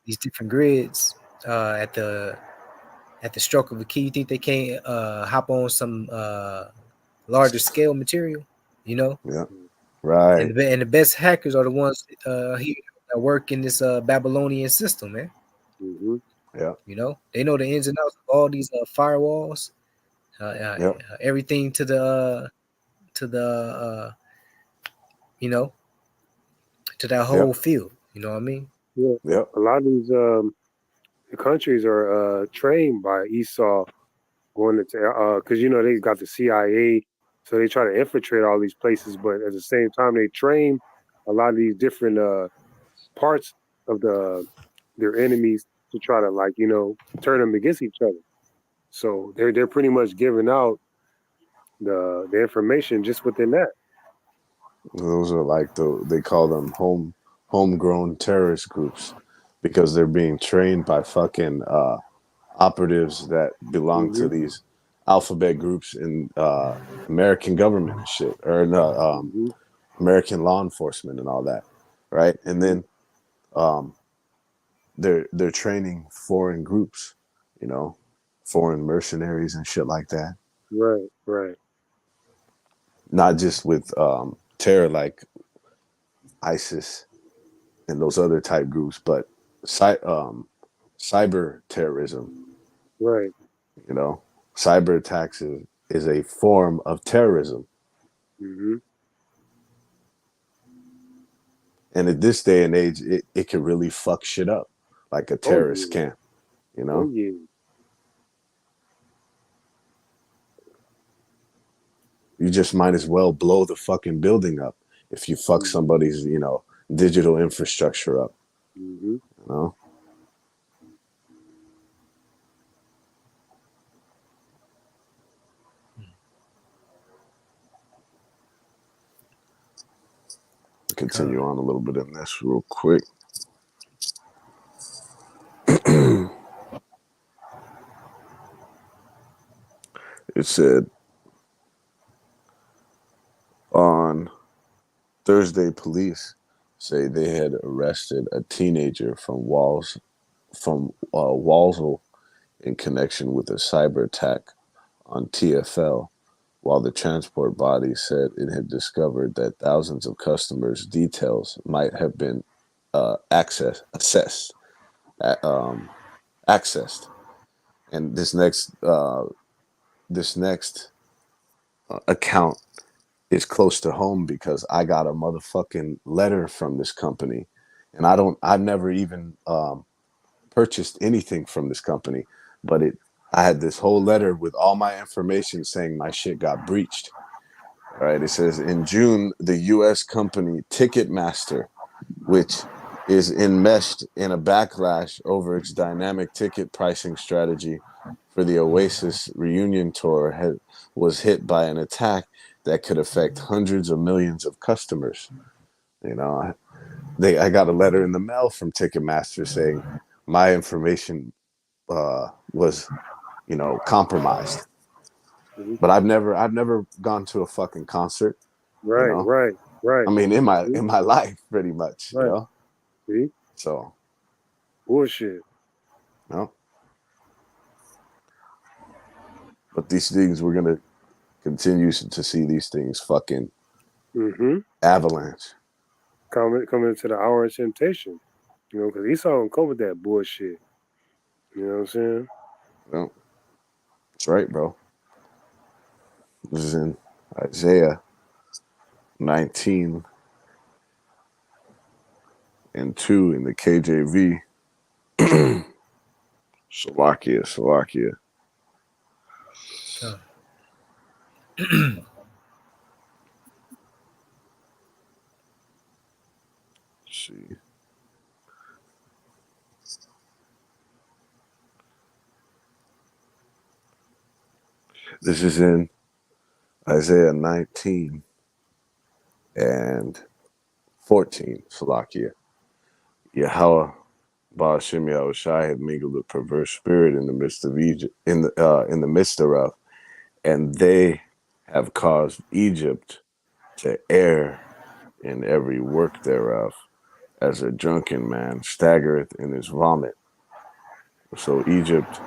these different grids at the stroke of a key, you think they can't hop on some larger scale material? You know, Yeah. Right. and the best hackers are the ones here that work in this Babylonian system, man. mm-hmm. Yeah. They know the ins and outs of all these firewalls, Yep. everything to the you know to that whole Yep. field. You know what I mean? Yeah. Yep. A lot of these the countries are trained by Esau going into because they got the CIA, so they try to infiltrate all these places, but at the same time they train a lot of these different parts of their enemies to try to turn them against each other. So they're pretty much giving out the information just within that. Those are like they call them homegrown terrorist groups because they're being trained by fucking operatives that belong to Hmm. these alphabet groups in American government and shit, or no, Hmm. American law enforcement and all that, right? And Hmm. then um, they're training foreign groups, you know, foreign mercenaries and shit like that. Right, right, Not just with terror like ISIS and those other type groups, but cyber terrorism. right. You know, cyber attacks is a form of terrorism. Hmm. And at this day and age, it can really fuck shit up like a Oh terrorist yeah, can, you oh know? yeah. You just might as well blow the fucking building up if you fuck Hmm. somebody's, digital infrastructure up, Hmm. you know? Con. Continue on a little bit in this real quick. It said on Thursday, police say they had arrested a teenager from Walsall in connection with a cyber attack on TFL, while the transport body said it had discovered that thousands of customers' details might have been assessed, uh, um, accessed. And this next account is close to home because I got a motherfucking letter from this company, and I've never even purchased anything from this company, but I had this whole letter with all my information saying my shit got breached. All right, it says in June, the U.S. company Ticketmaster, which is enmeshed in a backlash over its dynamic ticket pricing strategy for the Oasis reunion tour, was hit by an attack that could affect hundreds of millions of customers. You know, I got a letter in the mail from Ticketmaster saying my information was compromised. Hmm. But I've never gone to a fucking concert. You Right, know, right, right. I mean, in my See, in my life, pretty much. You right. know, See, so bullshit. you know, but these things we're gonna continue to see these things fucking Hmm. avalanche. Coming into the hour of temptation. Because Esau don't come with that bullshit. You know what I'm saying? Well, that's right, bro. This is in Isaiah 19 and 2 in the KJV. Slovakia. Con. Let's see. This is in Isaiah 19 and 14, Salakia. Yahweh Ba'ashim Yahushai had mingled a perverse spirit in the midst of Egypt, in the midst thereof, and they have caused Egypt to err in every work thereof, as a drunken man staggereth in his vomit. So Egypt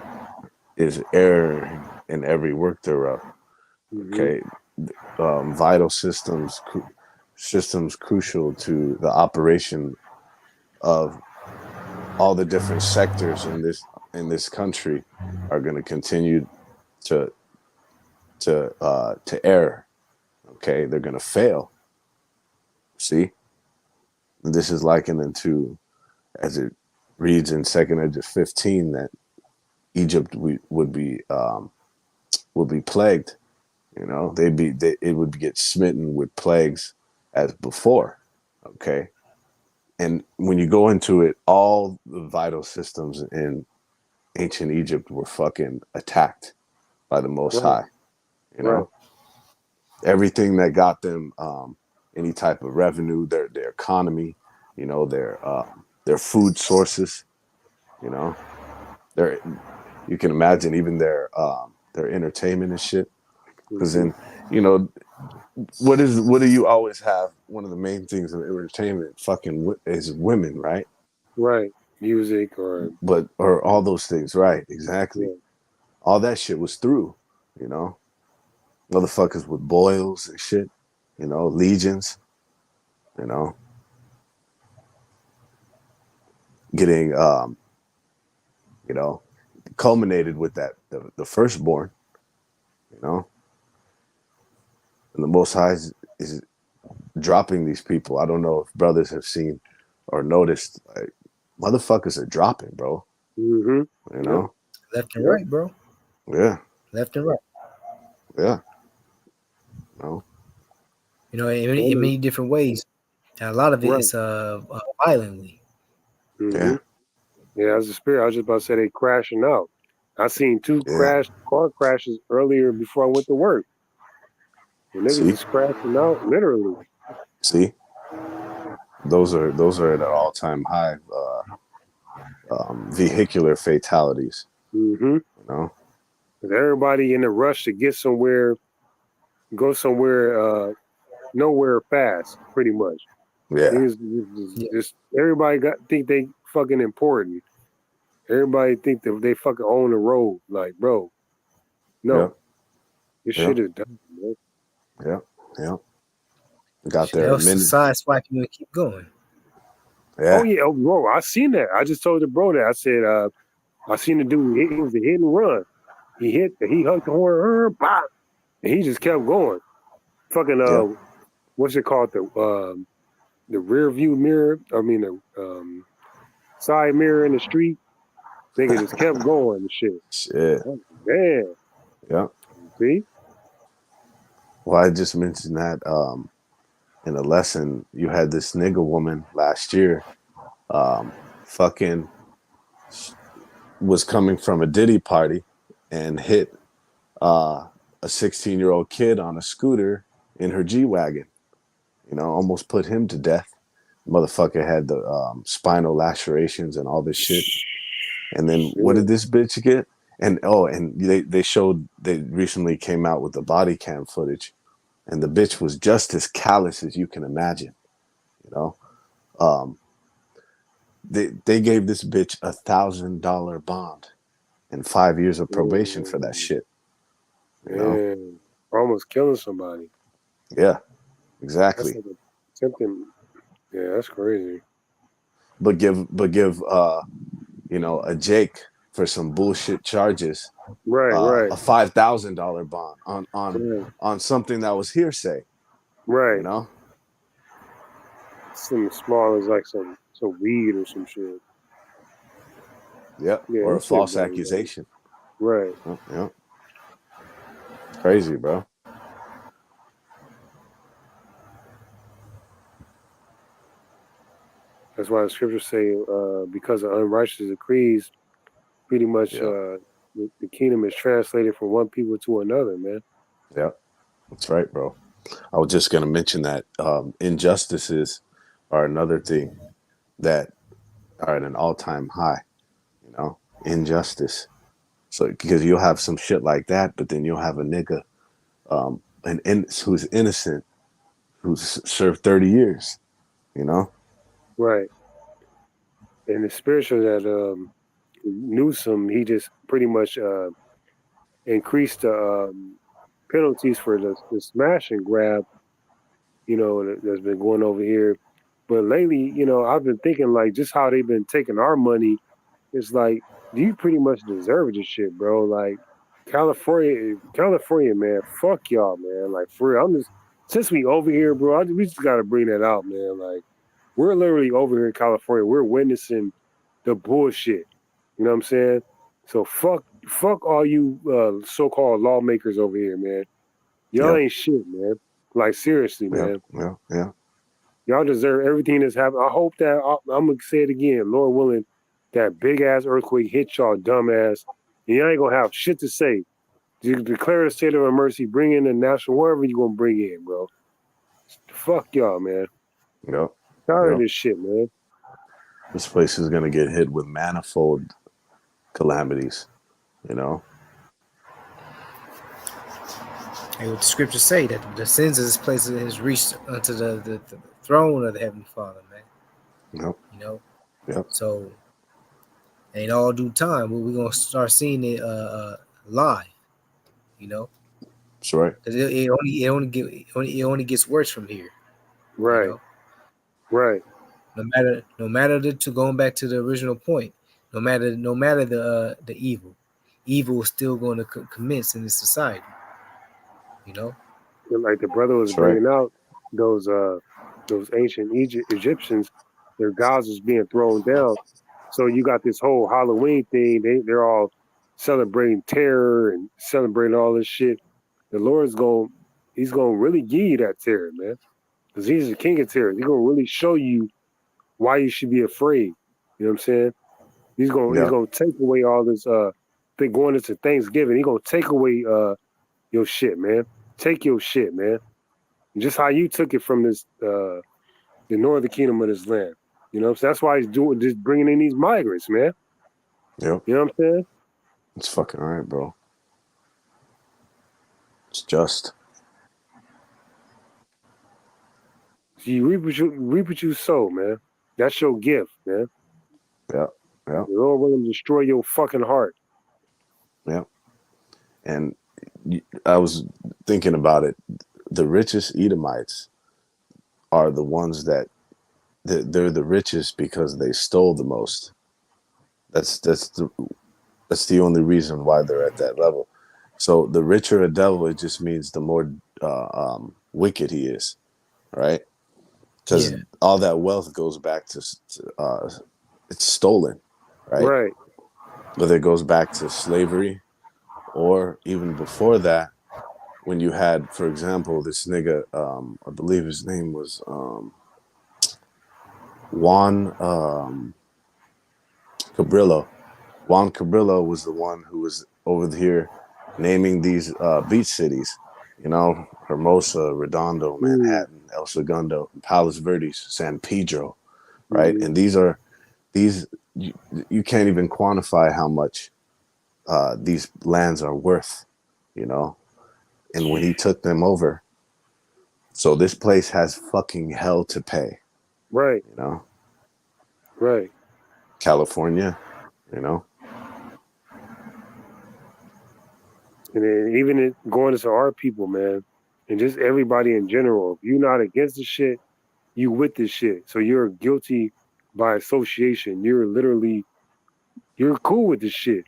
is erring in every work thereof. Mm-hmm. Okay, vital systems crucial to the operation of all the different sectors in this country are going to continue to to err. Okay, they're going to fail. See, and this is likened into, as it reads in Second Edge 15, that Egypt would be plagued. You know, it would get smitten with plagues as before. Okay, and when you go into it, all the vital systems in ancient Egypt were fucking attacked by the Most Right. High. You Right. know, everything that got them any type of revenue, their economy, you know, their food sources, you know, their you can imagine even their entertainment and shit. Because Mm-hmm. then, you know, what do you always have? One of the main things of entertainment, fucking, is women, right? Right. Music or But or all those things, right? Exactly. yeah. All that shit was through, you know, motherfuckers with boils and shit, you know, legions, you know, getting you know, culminated with that the firstborn, you know, and the Most High is dropping these people. I don't know if brothers have seen or noticed, like, motherfuckers are dropping, bro. Mm-hmm. You Yep. know, Left and Yep. right, bro. yeah, Left and right. yeah, you know, You know, in Only many different ways. And a lot of it right. is violently. Mm-hmm. yeah, Yeah, as a spirit, I was just about to say they crashing out. I seen two yeah. car crashes earlier before I went to work. The niggas See, is crashing out, literally. see, those are at an all time high. Vehicular fatalities. Mm-hmm. You know, Cause everybody in a rush to get somewhere, go somewhere, nowhere fast, pretty much. yeah, Niggas Yeah. just everybody got think they fucking important. Everybody think that they fucking own the road. Like, bro, yeah, no, this yeah, shit is done, man. yeah, yeah. Got Shit, there a else minute. side swiping you and keep going. Oh Yeah, yeah, oh, bro, I seen that. I just told the bro that. I said, I seen the dude. It was a hit and run. He hugged the horn, pop, and he just kept going. Fucking yeah. what's it called? The rear view mirror. I mean the side mirror in the street. Nigga just kept going and shit. Shit. Oh, man, Yeah. see? Well, I just mentioned that in a lesson. You had this nigga woman last year, fucking was coming from a Diddy party and hit a 16-year-old kid on a scooter in her G wagon. You know, almost put him to death. Motherfucker had the spinal lacerations and all this shit. And then what did Shit. this bitch get? And oh, and they recently came out with the body cam footage, and the bitch was just as callous as you can imagine. You know, um, they gave this bitch $1,000 bond and 5 years of probation for that Mm, shit. You know, man, almost killing somebody. yeah, That's exactly. like attempting. Yeah, that's crazy. But give you know, a Jake for some bullshit charges Right, right, a $5,000 bond right, on something that was hearsay. You right. know, Something small as like some weed or some shit. yeah, Yeah, or that a shit false done, man. accusation. Right. Yeah, crazy, bro. That's why the scriptures say, because of unrighteous decrees, pretty much Yeah, the kingdom is translated from one people to another, man. yeah, that's right, bro. I was just going to mention that injustices are another thing that are at an all-time high. You know, injustice. So because you'll have some shit like that, but then you'll have a nigga who's innocent who's served 30 years. You know, Right. And the spiritual that Newsom, he just pretty much increased the penalties for the smash and grab, that's been going over here. But lately, I've been thinking like just how they've been taking our money. It's like, do you pretty much deserve this shit, bro? Like California, man, fuck y'all, man. Like for real, I'm just since we over here, bro. We just gotta bring that out, man. Like we're literally over here in California. We're witnessing the bullshit. You know what I'm saying? So fuck all you so-called lawmakers over here, man. Y'all yeah, ain't shit, man. Like seriously, yeah, man. yeah, yeah, Y'all deserve everything that's happened. I hope that I'm gonna say it again, Lord willing, that big ass earthquake hit y'all dumb ass, and y'all ain't gonna have shit to say. You declare a state of emergency, bring in the national, whatever you gonna bring in, bro. Fuck y'all, man. yeah, Tired of yeah. this shit, man. This place is gonna get hit with manifold calamities. You know, And what the scriptures say that the sins of this place has reached unto the throne of the Heavenly Father, man. yep, You know, yep. so in all due time, we're gonna start seeing it live. You know, That's right. because it only gets worse from here. You Right, know, right. no matter to going back to the original point, no matter the evil is still going to commence in this society. You know, And like the brother was That's right. bringing out those ancient Egyptians, their gods was being thrown down. So you got this whole Halloween thing. They're all celebrating terror and celebrating all this shit. The Lord's going, he's gonna really give you that terror, man, because he's the king of terror. He's gonna really show you why you should be afraid. You know what I'm saying? He's Yeah, gonna take away all this thing going into Thanksgiving. He's gonna take away your shit, man. Take your shit, man. Just how you took it from this the northern kingdom of this land. You know, so that's why he's doing just bringing in these migrants, man. yep. You know what I'm saying? It's fucking right, bro. It's just. So you reap what you sow, man. That's your gift, man. Yeah, yeah, The Lord will destroy your fucking heart. yeah. And I was thinking about it. The richest Edomites are the ones that they're the richest because they stole the most. That's that's the that's the only reason why they're at that level. So the richer a devil, it just means the more wicked he is, right? Because yeah, all that wealth goes back to it's stolen, right? Right. Whether it goes back to slavery or even before that, when you had, for example, this nigga, I believe his name was Juan Cabrillo. Juan Cabrillo was the one who was over here naming these beach cities, you know, Hermosa, Redondo, Mm, Manhattan, El Segundo, Palos Verdes, San Pedro, right? mm-hmm. And these you can't even quantify how much these lands are worth, you know. And when he took them over, so this place has fucking hell to pay, Right. you know. Right. California, you know. And then even it going into our people, man, and just everybody in general. If you're not against the shit, you with this shit. So you're guilty by association. You're cool with this shit.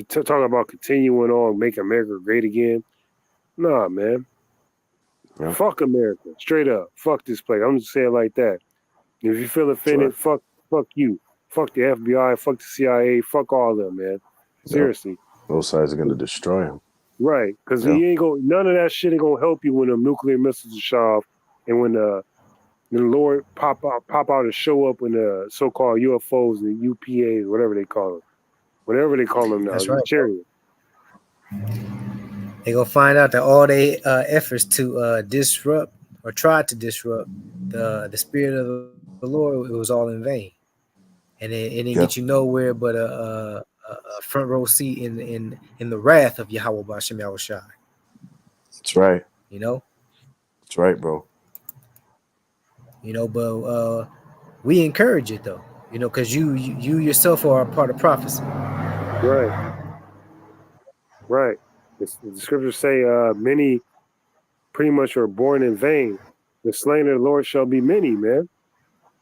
Talking about continuing on, make America great again. Nah, man. Yeah, Fuck America. Straight up. Fuck this place. I'm just saying it like that. If you feel that's right. offended, fuck you. Fuck the FBI, fuck the CIA, fuck all of them, man. Yep. Seriously. Both sides are gonna destroy him. Right. Because Yeah. you ain't go none of that shit ain't gonna help you when the nuclear missiles are shot off and when the Lord pop out and show up in the so called UFOs and UPAs, whatever they call them. Whatever they call them now, that's the right, bro. chariot. They gonna find out that all their efforts to disrupt or try to disrupt the spirit of the Lord, it was all in vain, and it didn't get you Yep. nowhere but a front row seat in the wrath of Yahweh Bashem Yahushai. That's right. You know, That's right, bro. but we encourage it though. Because you yourself are a part of prophecy. Right, right. The scriptures say, many pretty much are born in vain. The slain of the Lord shall be many, man.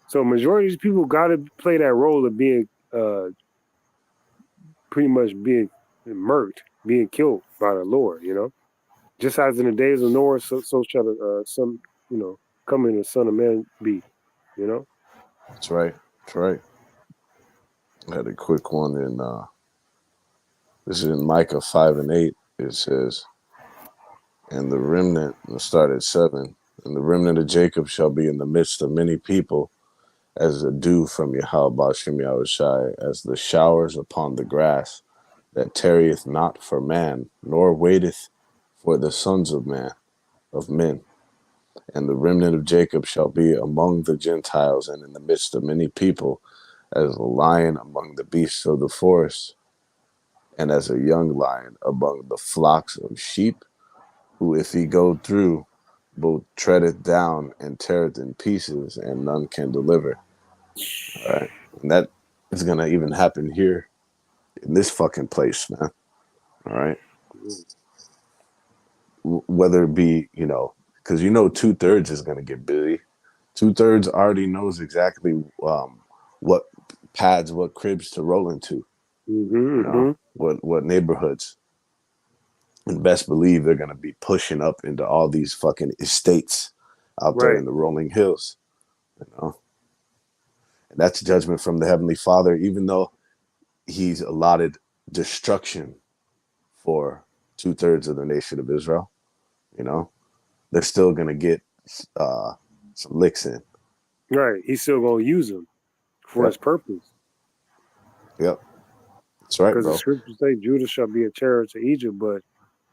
So majority of these people got to play that role of being, pretty much being murked, being killed by the Lord. Just as in the days of Noah, so shall the some, coming the Son of Man be. You know. That's right. That's right. I had a quick one in this is in Micah 5:8. It says, and the remnant, we'll start at 7, and the remnant of Jacob shall be in the midst of many people, as the dew from Yahweh Bashem Yahushai, as the showers upon the grass, that tarrieth not for man, nor waiteth for the sons of men. And the remnant of Jacob shall be among the Gentiles, and in the midst of many people, as a lion among the beasts of the forest, and as a young lion among the flocks of sheep, who if he go through, both treadeth down and teareth in pieces, and none can deliver. All right. And that is gonna even happen here in this fucking place, man. All right. Whether it be, because 2/3 is gonna get busy. 2/3 already knows exactly what pads, what cribs to roll into, Mm-hmm, mm-hmm. what neighborhoods. And best believe they're gonna be pushing up into all these fucking estates out there Right, in the rolling hills. You know, and that's judgment from the Heavenly Father, even though He's allotted destruction for 2/3 of the nation of Israel. You know, they're still gonna get uh, some licks in. right. He's still gonna use them for his Yep, purpose. yep, that's right, Because the bro. scriptures say Judah shall be a terror to Egypt, but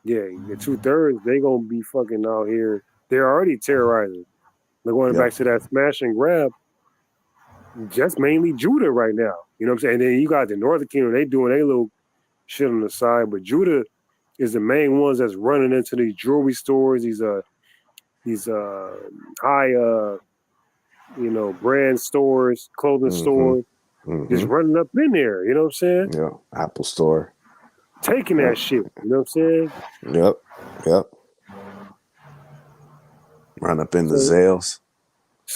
yeah, the 2/3 they gonna be fucking out here. They're already terrorizing. They're going back Yep, to that smash and grab, just mainly Judah right now. You know what I'm saying? And then you got the Northern Kingdom, they doing a little shit on the side, but Judah is the main ones that's running into these jewelry stores, these high brand stores, clothing mm-hmm, stores, just mm-hmm. running up in there, you know what I'm saying? Yeah, Apple Store. Taking Yep, that shit, you know what I'm saying? yep, yep. Run up in the So Zales.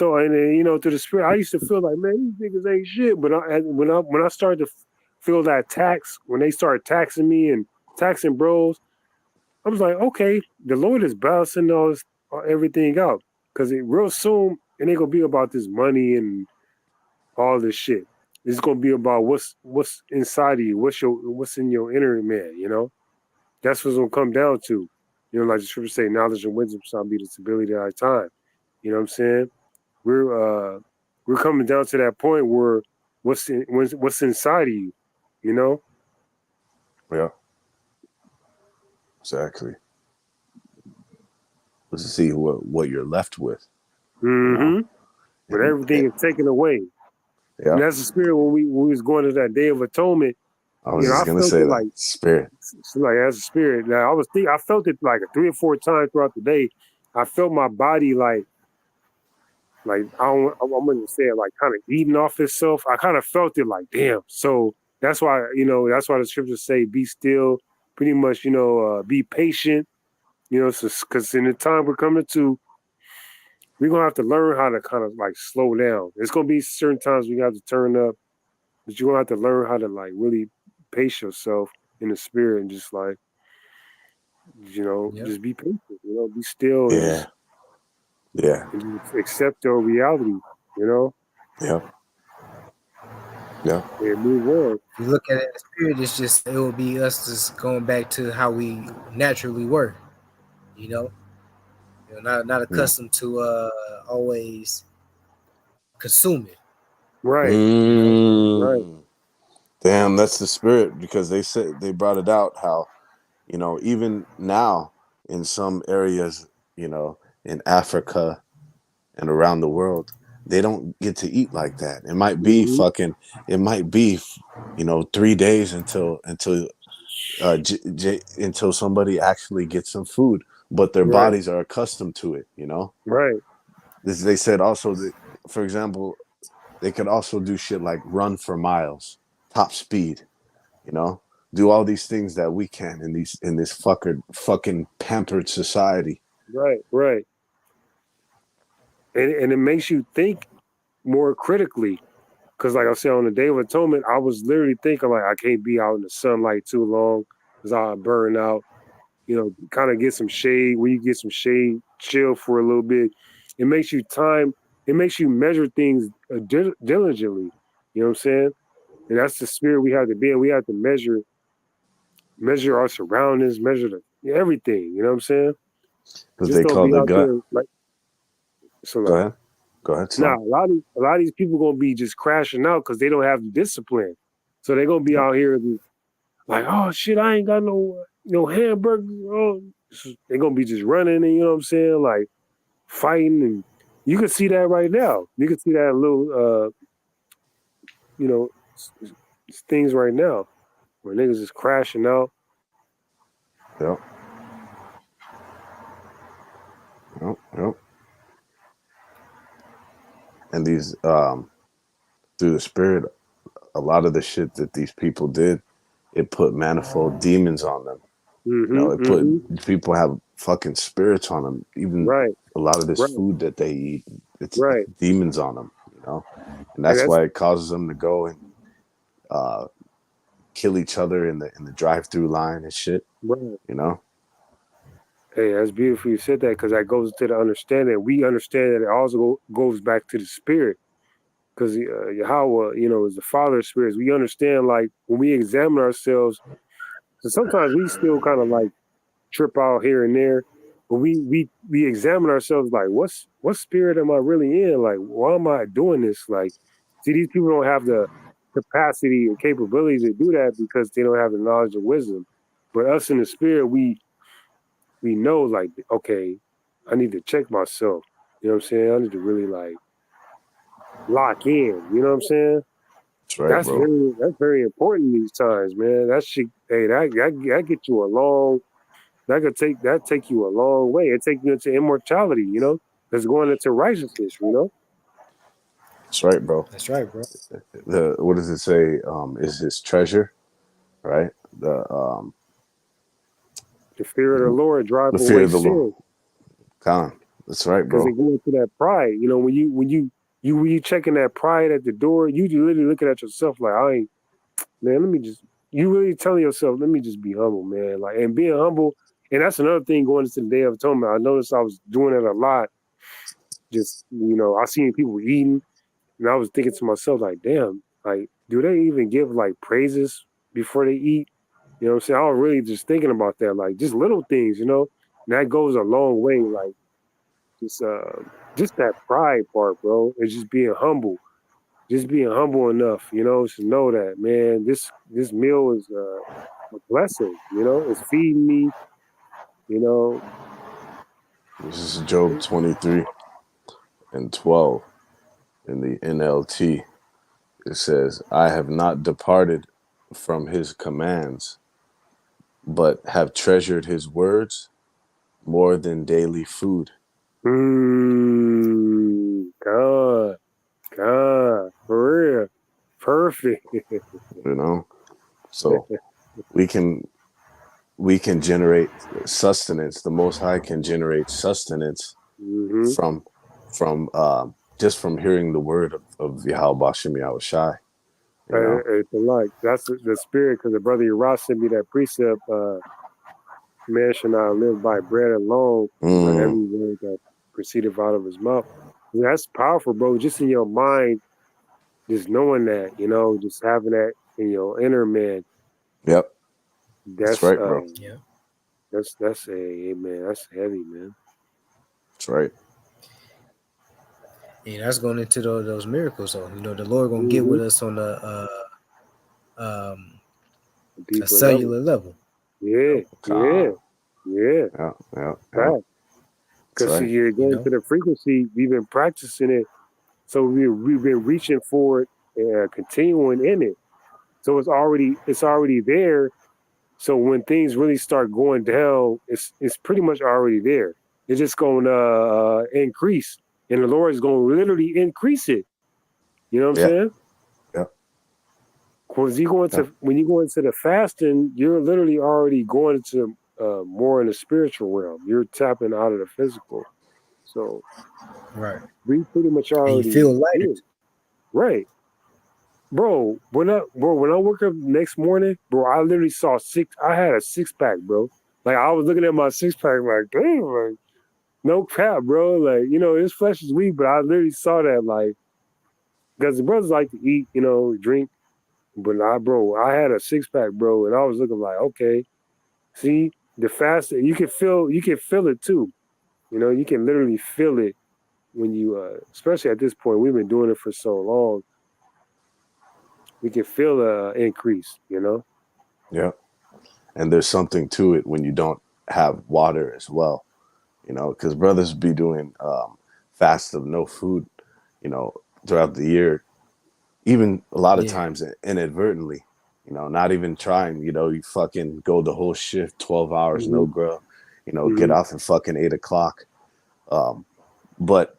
and then, through the spirit, I used to feel like, man, these niggas ain't shit. But when I started to feel that tax, when they started taxing me and taxing bros, I was like, okay, the Lord is balancing everything out, because real soon it ain't gonna be about this money and all this shit. It's gonna be about what's inside of you, what's in your inner man. That's what's gonna come down to. Like the scripture say, knowledge and wisdom shall be the stability of our time. You know what I'm saying? We're we're coming down to that point where what's inside of you, you know? Yeah, exactly. Let's see what you're left with. You know, Mm-hmm. But and everything is taken away. And yeah, that's the spirit when we was going to that Day of Atonement. I was just I gonna felt say it that like spirit. as a spirit. Now I felt it like 3 or 4 times throughout the day. I felt my body I'm gonna say it like kind of eating off itself. I kind of felt it like damn. So that's why the scriptures say be still, pretty much be patient. So because in the time we're coming to, we're gonna have to learn how to kind of like slow down. It's gonna be certain times we have to turn up, but you're gonna have to learn how to like really pace yourself in the spirit and just like Yep. just be patient. Be still and Yeah, yeah, just accept your reality. You know, yeah, yeah, and move on. If you look at it in the spirit, it's just it will be us just going back to how we naturally were. You know, not yeah. accustomed to always consuming. Right, You know, right. Mm. Damn, that's the spirit because they brought it out how You know, even now in some areas, you know, in Africa and around the world, they don't get to eat like that. It might be Mm-hmm. fucking, it might be, you know, 3 days until somebody actually gets some food, but their Right. bodies are accustomed to it. You know, Right. this they said also that, for example, they could also do shit like run for miles, top speed. You know, do all these things that we can in this fucking pampered society. Right. Right. And it makes you think more critically. Cause like I said, on the Day of Atonement, I was literally thinking like I can't be out in the sunlight too long because I'll burn out. You know, kind of get some shade. When you get some shade, chill for a little bit. It makes you time. It makes you measure things diligently. You know what I'm saying? And that's the spirit we have to be in. We have to measure our surroundings, measure everything. You know what I'm saying? Because Just they don't call be the out gut. there like so. Go Like ahead. Go ahead, now, son. a lot of these people gonna be just crashing out because they don't have the discipline. So they're gonna be Yep. out here like, oh shit, I ain't got no hamburger. Oh, they're gonna be just running and you know what I'm saying, like fighting, and you can see that right now. You can see that little you know things right now where niggas is crashing out. Yep. Yep. Yep. And these through the spirit, a lot of the shit that these people did, it put manifold demons on them. You know, it put Mm-hmm. people have fucking spirits on them. Even Right, a lot of this right, food that they eat, it's right. demons on them. You know, and And that's that's why it causes them to go and uh, kill each other in the drive-through line and shit. right. You know, Hey, that's beautiful you said that because that goes to the understanding. We understand that it also goes back to the spirit because Yahweh, you know, is the Father of spirits. We understand like when we examine ourselves. So sometimes we still kind of like trip out here and there, but we examine ourselves like what spirit am I really in? Like why am I doing this? Like, see, these people don't have the capacity and capability to do that because they don't have the knowledge and wisdom. But us in the spirit, we know like okay, I need to check myself. You know what I'm saying? I need to really like lock in. You know what I'm saying? that's right, bro. That's very important these times, man. That shit, hey, that get you a long that take you a long way. It take you into immortality, you know. That's going into righteousness, you know. That's right, bro. That's right, bro. The what does it say? Is his treasure right? The fear of the Lord drive The fear away of the Lord. sin Con. That's right, because they bro. go into that pride. You know, when you checking that pride at the door, you literally looking at yourself like, I ain't man. Let me just. You really telling yourself, let me just be humble, man. Like and being humble, and that's another thing going into the Day of Atonement. I noticed I was doing it a lot. Just I seen people eating. And I was thinking to myself, like, damn, like, do they even give like praises before they eat? You know what I'm saying? I was really just thinking about that, like just little things, and that goes a long way. Like just just that pride part, bro. It's just being humble enough, to know that man, this meal is a blessing. It's feeding me. You know, This is Job 23:12 in the NLT. It says, I have not departed from his commands, but have treasured his words more than daily food. God, God, for real, perfect. You know? So we can we can generate sustenance. The most high can generate sustenance hmm from just from hearing the word of Yahweh Bashem Yahweh Shai, you know? It's like that's the spirit because the brother Uriah sent me that precept. Man shall not live by bread alone, but Mm, every word that proceedeth out of his mouth. And that's powerful, bro. Just in your mind, just knowing that, just having that in your inner man. yep, that's That's right, bro. Yeah. that's a man. That's heavy, man. That's right. And that's going into those miracles. So the Lord gonna get hmm with us on um, A a deeper level. cellular level. Yeah, yeah, Con. yeah. Yeah, yeah, yeah. Fact. That's Because right. you're You going know? to the frequency, we've been practicing it, so we've been reaching for it, continuing in it. So it's already there. So when things really start going down, it's pretty much already there. It's just going to increase, and the Lord is going to literally increase it. You know what I'm Yeah, saying? yeah, Because yeah, when you go into the fasting, you're literally already going into more in the spiritual realm. You're tapping out of the physical. So Right. we pretty much And you already feel lighter. did. Right. When I woke up next morning, bro, I literally saw six. I had a six pack, bro. Like I was looking at my six pack, like damn, like no cap, bro. Like his flesh is weak, but I literally saw that, like, because the brothers like to eat, drink, but bro, I had a six pack, bro, and I was looking like, okay, see, the faster you can feel it too. You can literally feel it when you, especially at this point, we've been doing it for so long. We can feel a increase. yeah. And there's something to it when you don't have water as well, because brothers be doing fast of no food, you know, throughout the year, even a lot of Yeah. times inadvertently, not even trying, you fucking go the whole shift, 12 hours, hmm no grub, get hmm off at fucking 8 o'clock. But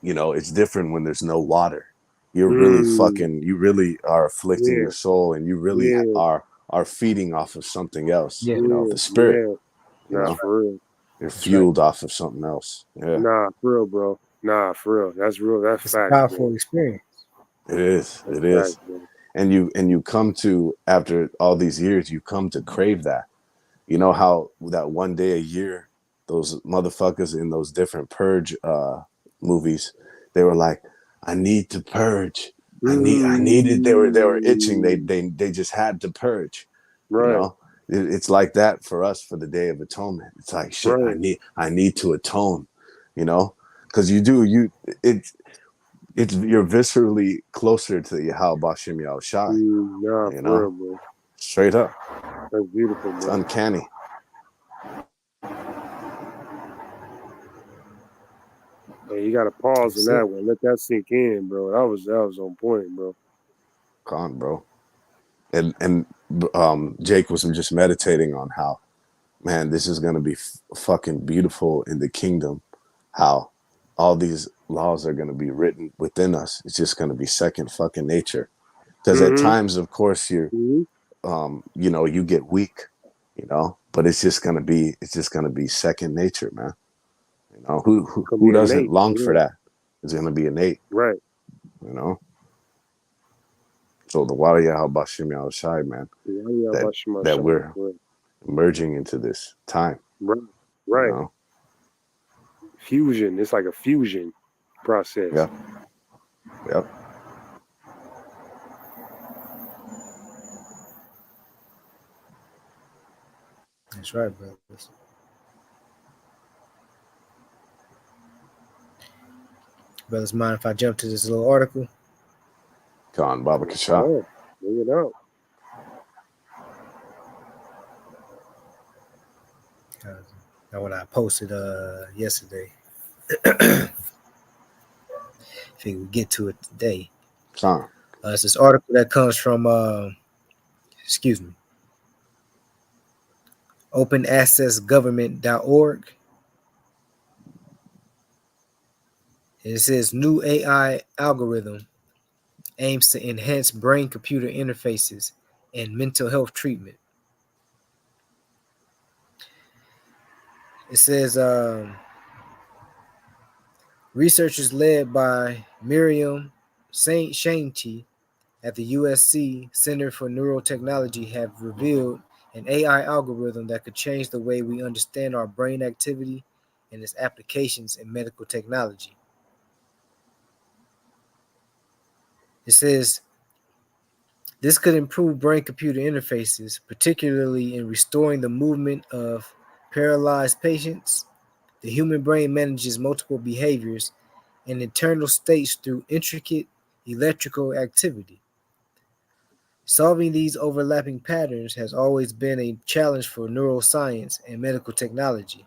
it's different when there's no water. Mm, You really are afflicting yeah, your soul, and you really yeah, are feeding off of something else, Yeah. yeah, the spirit, yeah. you Nah, know, That's right. for real. you're That's right. fueled off of something else. Yeah, Nah, for real, bro. Nah, for real. That's real. That's It's a facts, bro. powerful experience. it is. That's It facts, is. bro. And you come to, after all these years, you come to crave that. You know how that one day a year, those motherfuckers in those different purge movies, they were like, I need to purge. I needed, they were itching. They Mm, they just had to purge, you right, know? It's like that for us for the Day of Atonement. It's like shit, right. I need to atone, you know? Because it it's you're viscerally closer to Yahweh Bashim Yahweh Shai, Nah, you for real, know? bro. Straight up. That's beautiful, It's bro. uncanny. Hey, you got to pause on That's it. that one. Let that sink in, bro. That was on point, bro. Gone, bro. And Jake was just meditating on how, man, this is gonna be fucking beautiful in the kingdom. How all these laws are gonna be written within us. It's just gonna be second fucking nature. Because at Mm-hmm. times, of course, Mm-hmm. you get weak, but it's just gonna be second nature, man. Gonna Who be doesn't innate. long for Yeah. that? It's gonna be innate, Right. you know. So the Wada Bashim Yahweh Shai, man, Yeah, yeah, that about Shema that Shai, we're for real. merging into this time, Right. you Right. know. Fusion. It's like a fusion process. Yep, yep. That's right, brothers. Brothers, mind if I jump to this little article? Khan Baba It's Kasha. fine. Bring it out. Uh, that what I posted yesterday. Figure we get to it today. Khan. It's this article that comes from excuse me, openaccessgovernment.org. It says new AI algorithm aims to enhance brain computer interfaces and mental health treatment. It says researchers led by Miriam Saint Shanti at the USC Center for Neurotechnology have revealed an AI algorithm that could change the way we understand our brain activity and its applications in medical technology. It says this could improve brain computer interfaces, particularly in restoring the movement of paralyzed patients. The human brain manages multiple behaviors and internal states through intricate electrical activity. Solving these overlapping patterns has always been a challenge for neuroscience and medical technology.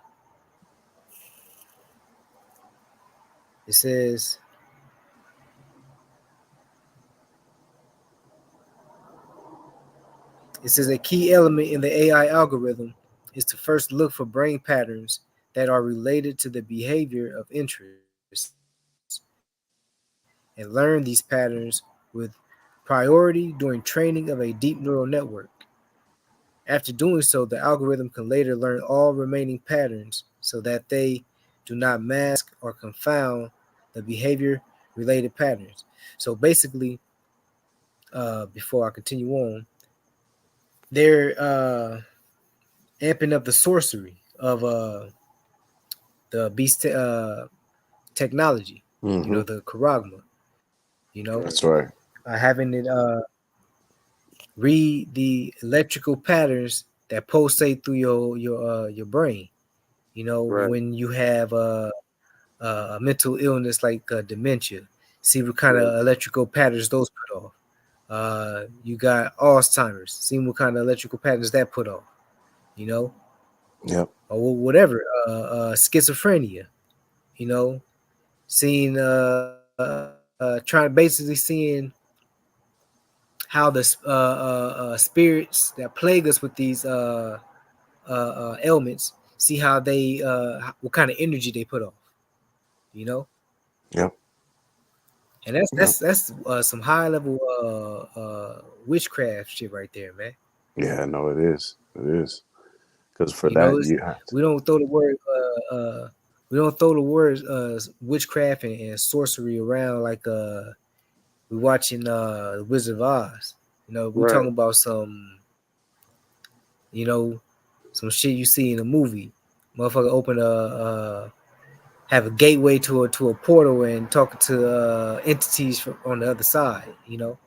It says it says a key element in the AI algorithm is to first look for brain patterns that are related to the behavior of interest and learn these patterns with priority during training of a deep neural network. After doing so, the algorithm can later learn all remaining patterns so that they do not mask or confound the behavior related patterns. So basically, before I continue on, they're amping up the sorcery of the beast technology, Mm-hmm. the charagma, Right. That's right. having it read the electrical patterns that pulsate through your brain. Right. When you have a mental illness like dementia, see what kind Right. of electrical patterns those put off. You got Alzheimer's, see what kind of electrical patterns that put off. You know, Yep. or whatever. Schizophrenia. You know, seeing trying basically seeing how the spirits that plague us with these ailments, see how they what kind of energy they put off, you know, Yep. and that's Yep. that's that's some high level witchcraft shit right there, man. Yeah, no, it is. It is. Because for You know, that, you have to. we don't throw the word we don't throw the words witchcraft and sorcery around like we watching the Wizard of Oz. We Right. talking about you know, some shit you see in a movie. Motherfucker open have a gateway to a portal and talking to entities from, on the other side.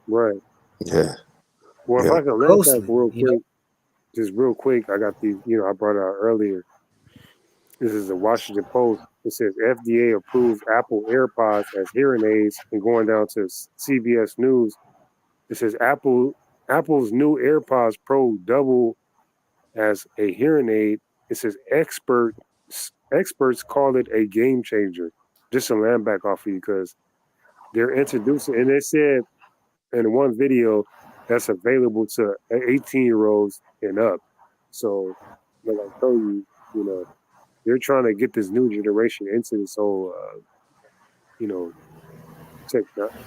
Right. Yeah. Well, if Yeah. I can land back Closely. real quick, just real quick, I got these. I brought out earlier. This is the Washington Post. It says FDA approves Apple AirPods as hearing aids, and going down to CBS News, it says Apple's new AirPods Pro double as a hearing aid. It says experts call it a game changer. Just some land back off of you because they're introducing, and they said in one video that's available to 18-year-olds and up. So, like I told you, you know, they're trying to get this new generation into this whole, you know,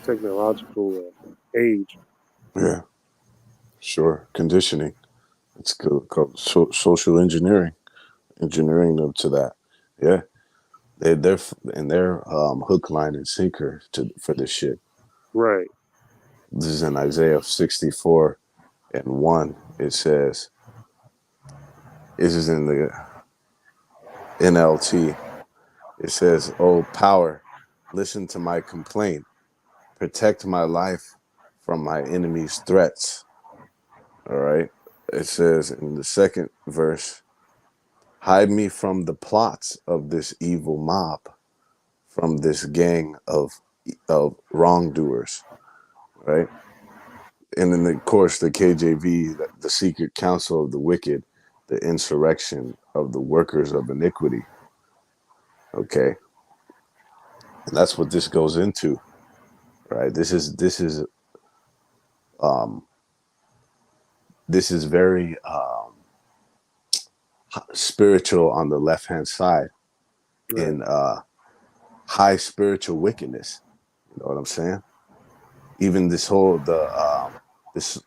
technological age. Yeah. Sure. Conditioning. It's called social engineering. Engineering them to that. Yeah. They're hook, line, and sinker to for this shit. Right, This is in Isaiah 64:1. It says, this is in the NLT. It says, "Oh power, listen to my complaint. Protect my life from my enemies' threats." All right. It says in the second verse, "Hide me from the plots of this evil mob, from this gang of wrongdoers." Right. And then, of course, the KJV, the secret counsel of the wicked, the insurrection of the workers of iniquity. Okay. And that's what this goes into, right? Um, this is very spiritual on the left hand side right, in high spiritual wickedness. You know what I'm saying? Even this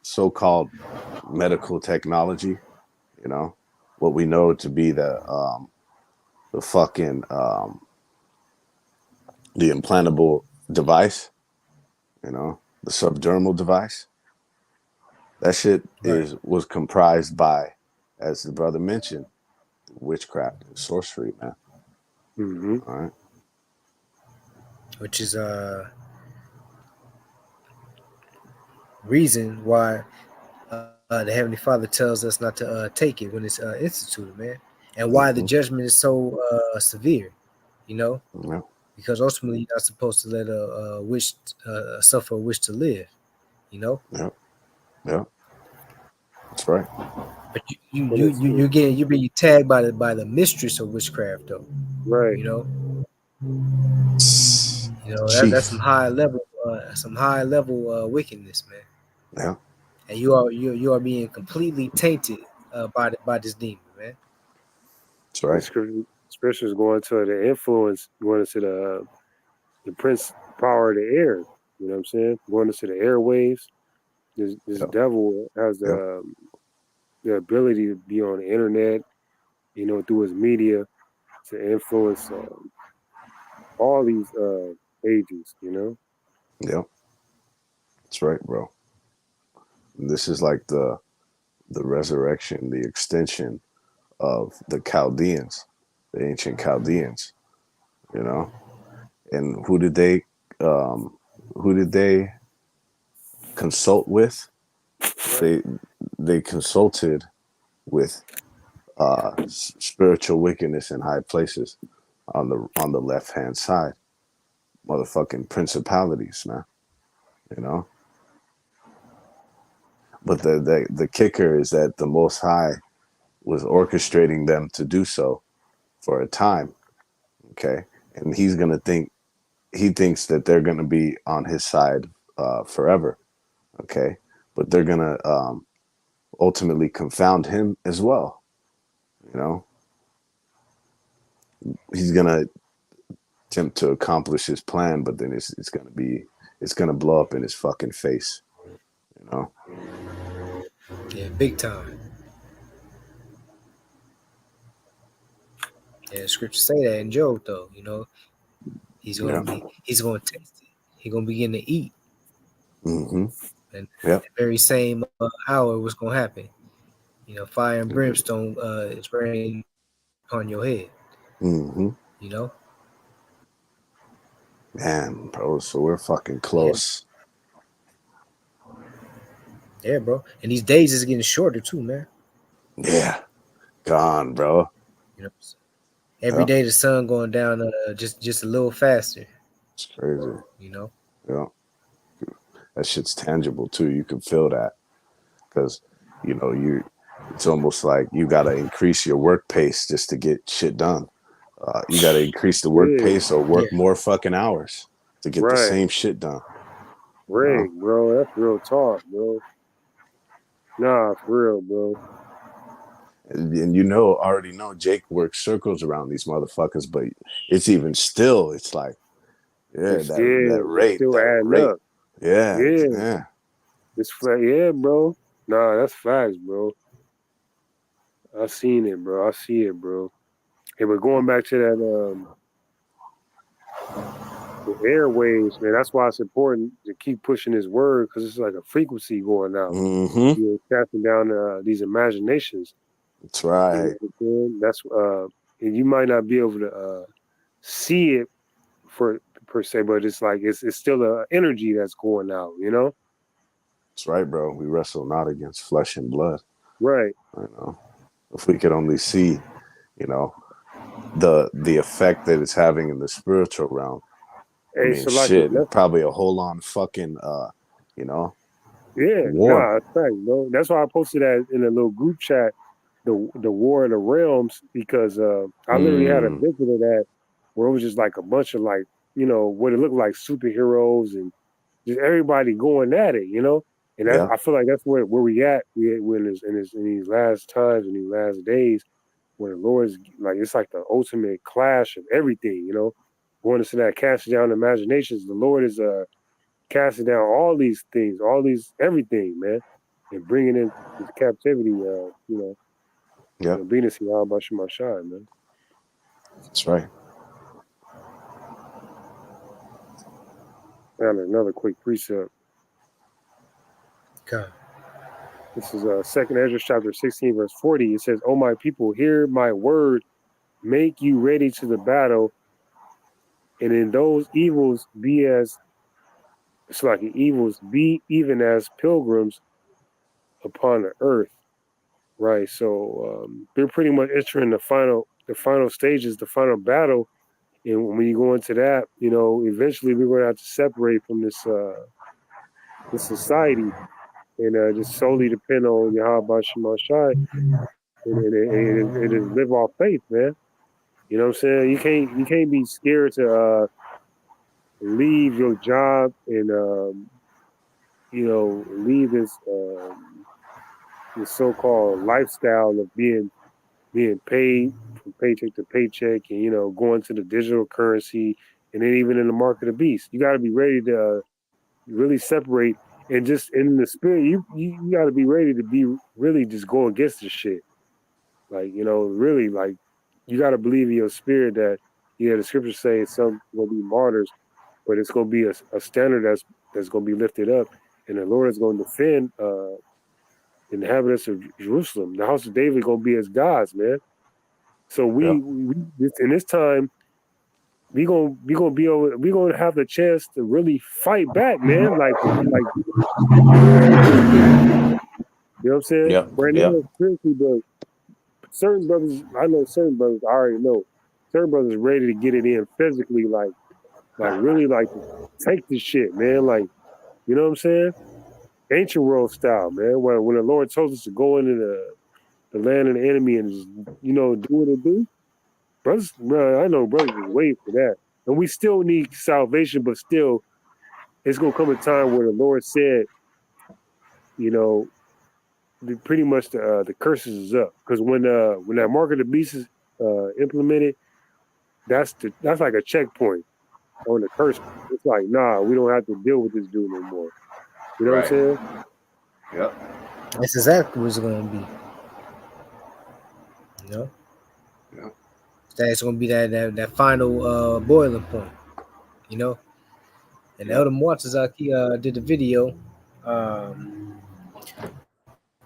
so-called medical technology, you know, what we know to be the fucking the implantable device, you know, the subdermal device. That shit Right. was comprised by, as the brother mentioned, witchcraft and sorcery, man. hmm All right. Which is reason why the Heavenly Father tells us not to take it when it's instituted, man, and why the Mm-hmm. judgment is so severe. You know, Yeah. because ultimately you're not supposed to let a wish suffer a wish to live. You know, Yeah. Yeah, that's right. But you And you you you get you being tagged by the mistress of witchcraft though. right. You know, that's Chief. some high level wickedness, man. Yeah, And you are being completely tainted by this demon, man. that's The right. scriptures going to the influence, going into the prince power of the air. You know what I'm saying? Going into the airwaves. This Yep, devil has yep, the ability to be on the internet, through his media to influence all these ages. yep. That's right, bro. And this is like the resurrection, the extension of the Chaldeans, the ancient Chaldeans. You know, and um, who did they consult with? Right. They they consulted with spiritual wickedness in high places on the left hand side, motherfucking principalities, man. You know, but the kicker is that the Most High was orchestrating them to do so for a time. Okay, and he thinks that they're gonna be on his side forever. Okay, but they're gonna ultimately confound him as well. You know, he's gonna attempt to accomplish his plan, but then it's gonna blow up in his fucking face. You know. Yeah, big time. Yeah, scriptures say that in Job though. Yeah. He's gonna taste it. He's gonna begin to eat, Mm-hmm. and Yep. the very same hour what's gonna happen. Fire and brimstone is raining upon your head. Mm-hmm. You know, Man, bro. So we're fucking yeah, close. yeah, bro. And these days is getting shorter too, man. Yeah. Gone, bro. You know, every Yeah. day the sun going down just a little faster. It's crazy. You know, Yeah. That shit's tangible too. You can feel that because you it's almost like you got to increase your work pace just to get shit done. You got to increase the work Yeah. pace or yeah, work more fucking hours to get the Right. same shit done. You Right, know, bro. That's real talk, bro. Nah, for real, bro. and already know Jake works circles around these motherfuckers, but it's even still, it's like, yeah, It's still that adding rate, up. yeah, Yeah. yeah, Yeah, bro. Nah, that's facts, bro. I seen it, bro. I see it, bro. Hey, but going back to that the airwaves, man, that's why it's important to keep pushing this word because it's like a frequency going out. mm-hmm. Casting down these imaginations. That's You know right, what I'm saying? And you might not be able to see it for per se, but it's like it's still a energy that's going out. that's right, bro. We wrestle not against flesh and blood. Right. You know, if we could only see, you know, the effect that it's having in the spiritual realm. I Hey, mean, so like, shit, it's probably a whole on fucking you know, yeah, war. nah, that's right, bro. That's why I posted that in a little group chat, the War of the Realms, because I literally had a Mm, visit of that where it was just like a bunch of like, what it looked like superheroes and just everybody going at it. And that's yeah, I feel like that's where we at. We're in these last times, in these last days, where the Lord's like it's like the ultimate clash of everything. Going into that casting down imaginations, the Lord is casting down all these things, all these everything, man, and bringing it into captivity. yeah, Being to see how about my shine, man. that's right. Found another quick precept. God, This is Second Ezra chapter 16, verse 40. It says, "O my people, hear my word, make you ready to the battle, and in those evils be as it's like evils be even as pilgrims upon the earth." Right. So they're pretty much entering the final stages, the final battle. And when you go into that, eventually we're going to have to separate from this society and just solely depend on Yahweh Shema Shai, and just live off faith, man. You know what I'm saying? You can't be scared to leave your job and leave this so-called lifestyle of being paid from paycheck to paycheck, and going to the digital currency, and then even in the market of beast. You got to be ready to really separate, and just in the spirit, you got to be ready to be really just go against this shit. Like, really, like, you got to believe in your spirit that, the scriptures say some will be martyrs, but it's going to be a standard that's going to be lifted up, and the Lord is going to defend the inhabitants of Jerusalem. The house of David going to be as gods, man. So Yep. in this time, we gonna have the chance to really fight back, man. Like spiritually, you know what I'm saying? Yep. Right Yep. now, spiritually, but certain brothers, I know certain brothers, I already know, certain brothers ready to get it in physically, like really like to take this shit, man. Like, you know what I'm saying? Ancient world style, man. When the Lord told us to go into the land of the enemy and just, do what it do, brothers, bro, I know brothers is waiting for that. And we still need salvation, but still, it's gonna come a time where the Lord said, you know, pretty much the curses is up. Because when that mark of the beast is implemented, that's like a checkpoint on the curse. It's like, nah, we don't have to deal with this dude no more. You know what I'm Right. saying? Yep. That's exactly what it's going to be. You know, Yep. that's going to be that final boiling point. You know, and Yep. Elder Mortazaki did the video um,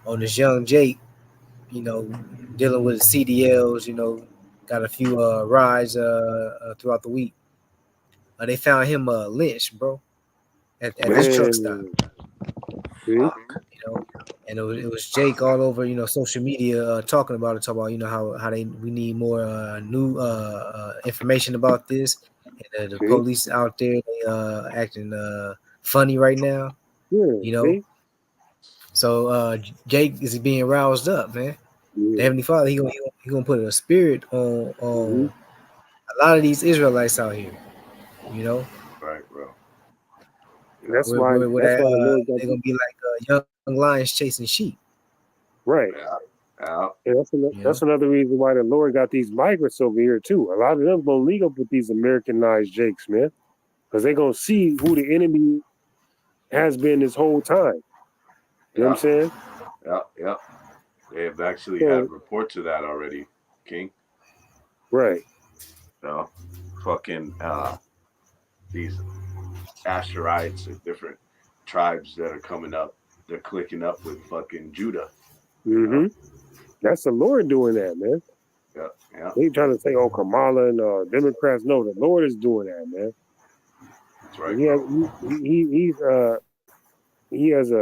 on this young Jake. You know, dealing with CDLs. You know, got a few rides throughout the week. They found him lynched, bro, at this truck stop. Man, see? You know, and it was Jake all over social media talking about how we need more new information about this, and the See? police out there they acting funny right now. Yeah, You know, see? so Jake is being roused up, man. The Yeah. Heavenly Father, he gonna put a spirit Mm-hmm. on a lot of these Israelites out here. You know, Right, bro. And Yep. where that's why the Lord got they're the gonna be like young lions chasing sheep. right. Yeah. Yeah. And You know. that's another reason why the Lord got these migrants over here too. A lot of them gonna link up with these Americanized Jakes, man, because they gonna see who the enemy has been this whole time. You know what I'm Yeah. saying? Yeah. Yeah. They've actually So had reports of that already, King. right, So fucking these Asherites and different tribes that are coming up, they're clicking up with fucking Judah, you know? mm-hmm. That's the Lord doing that, man. Yeah, yeah. They trying to say, oh, Kamala and Democrats. No, the Lord is doing that, man. That's And right, bro. he has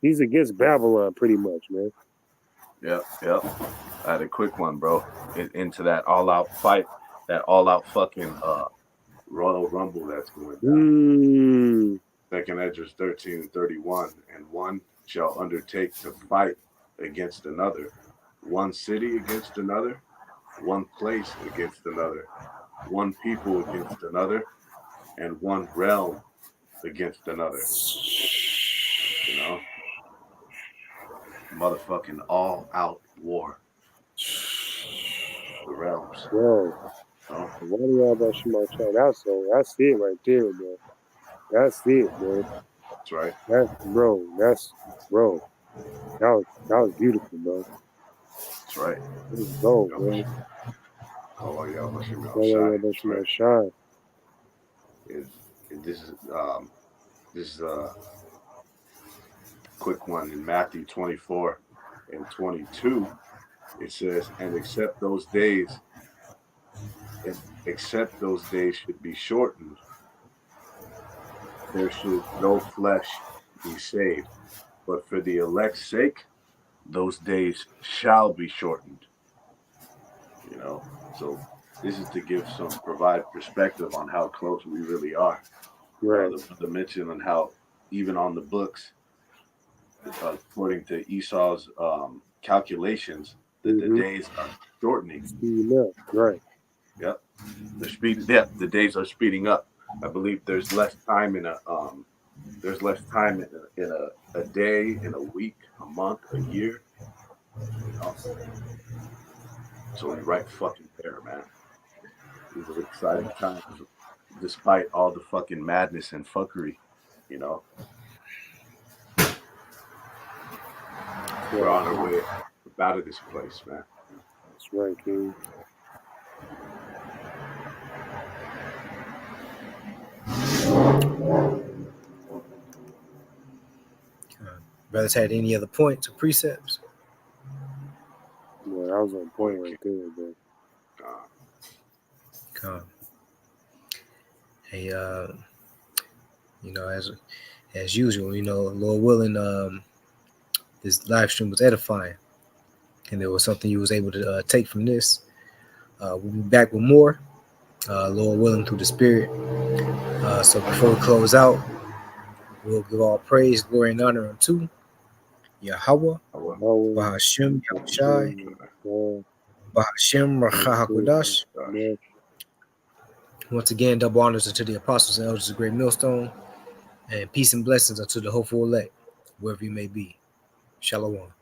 he's against Babylon pretty much, man. Yeah, yeah. I had a quick one, bro. Into that all out fight, that all out fucking Royal Rumble that's going down. Mm, Second Edges 13:31, and one shall undertake to fight against another, one city against another, one place against another, one people against another, and one realm against another. You know, motherfucking all out war. The realms. bro. You know, Why do y'all about Shema Shah? That's it right there, man. That's it, man. that's right. That's bro. That was beautiful, bro. That's right. Let's go, Yo, man. oh yeah, Bashim Why Al do y'all Shai. about That's Shema right. Shah? Is this is this is a quick one in Matthew 24 and 22. It says, and except those days should be shortened, there should no flesh be saved. But for the elect's sake, those days shall be shortened. You know, so this is to give some provide perspective on how close we really are. Right. The mention on how even on the books, according to Esau's calculations, that the Mm-hmm. days are shortening. Speeding up. Right. Yep, the speed. Yeah, the days are speeding up. I believe there's less time in a day, in a week, a month, a year. You know, so we right fucking there, man. These are exciting times, despite all the fucking madness and fuckery. You know, we're Right, on our King. way out of this place, man. That's right, King. Brothers had any other points or precepts? Boy, I was on point Okay. right there, bro. Come. Hey, as usual, Lord willing, this live stream was edifying, and there was something you was able to take from this. We'll be back with more, Lord willing, through the Spirit. So before we close out, we'll give all praise, glory, and honor unto Yahweh, Yahweh, Bahashim, Yahushai, Hashem, God, Bahashim, Yahweh, Rachahakodash. Mesh. Once again, double honors unto the apostles and elders of the great millstone, and peace and blessings unto the hopeful elect, wherever you may be. Shalom.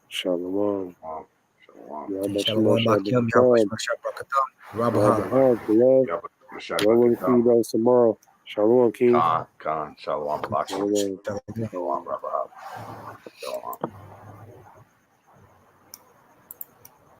Shalom. Shalom. Shalom. And Yahweh Shalom, Shemashah Akim, Yahweh Barakatam. Shemashah Barakatam, Yahweh Rabahah. Haz, beloved. Yahweh Mashiach Well, we'll see you Barakatam. guys tomorrow. Shalom, King. Khan. Shalom. Lakim. Shalom. Shalom. Shalom. Rabbi. Shalom.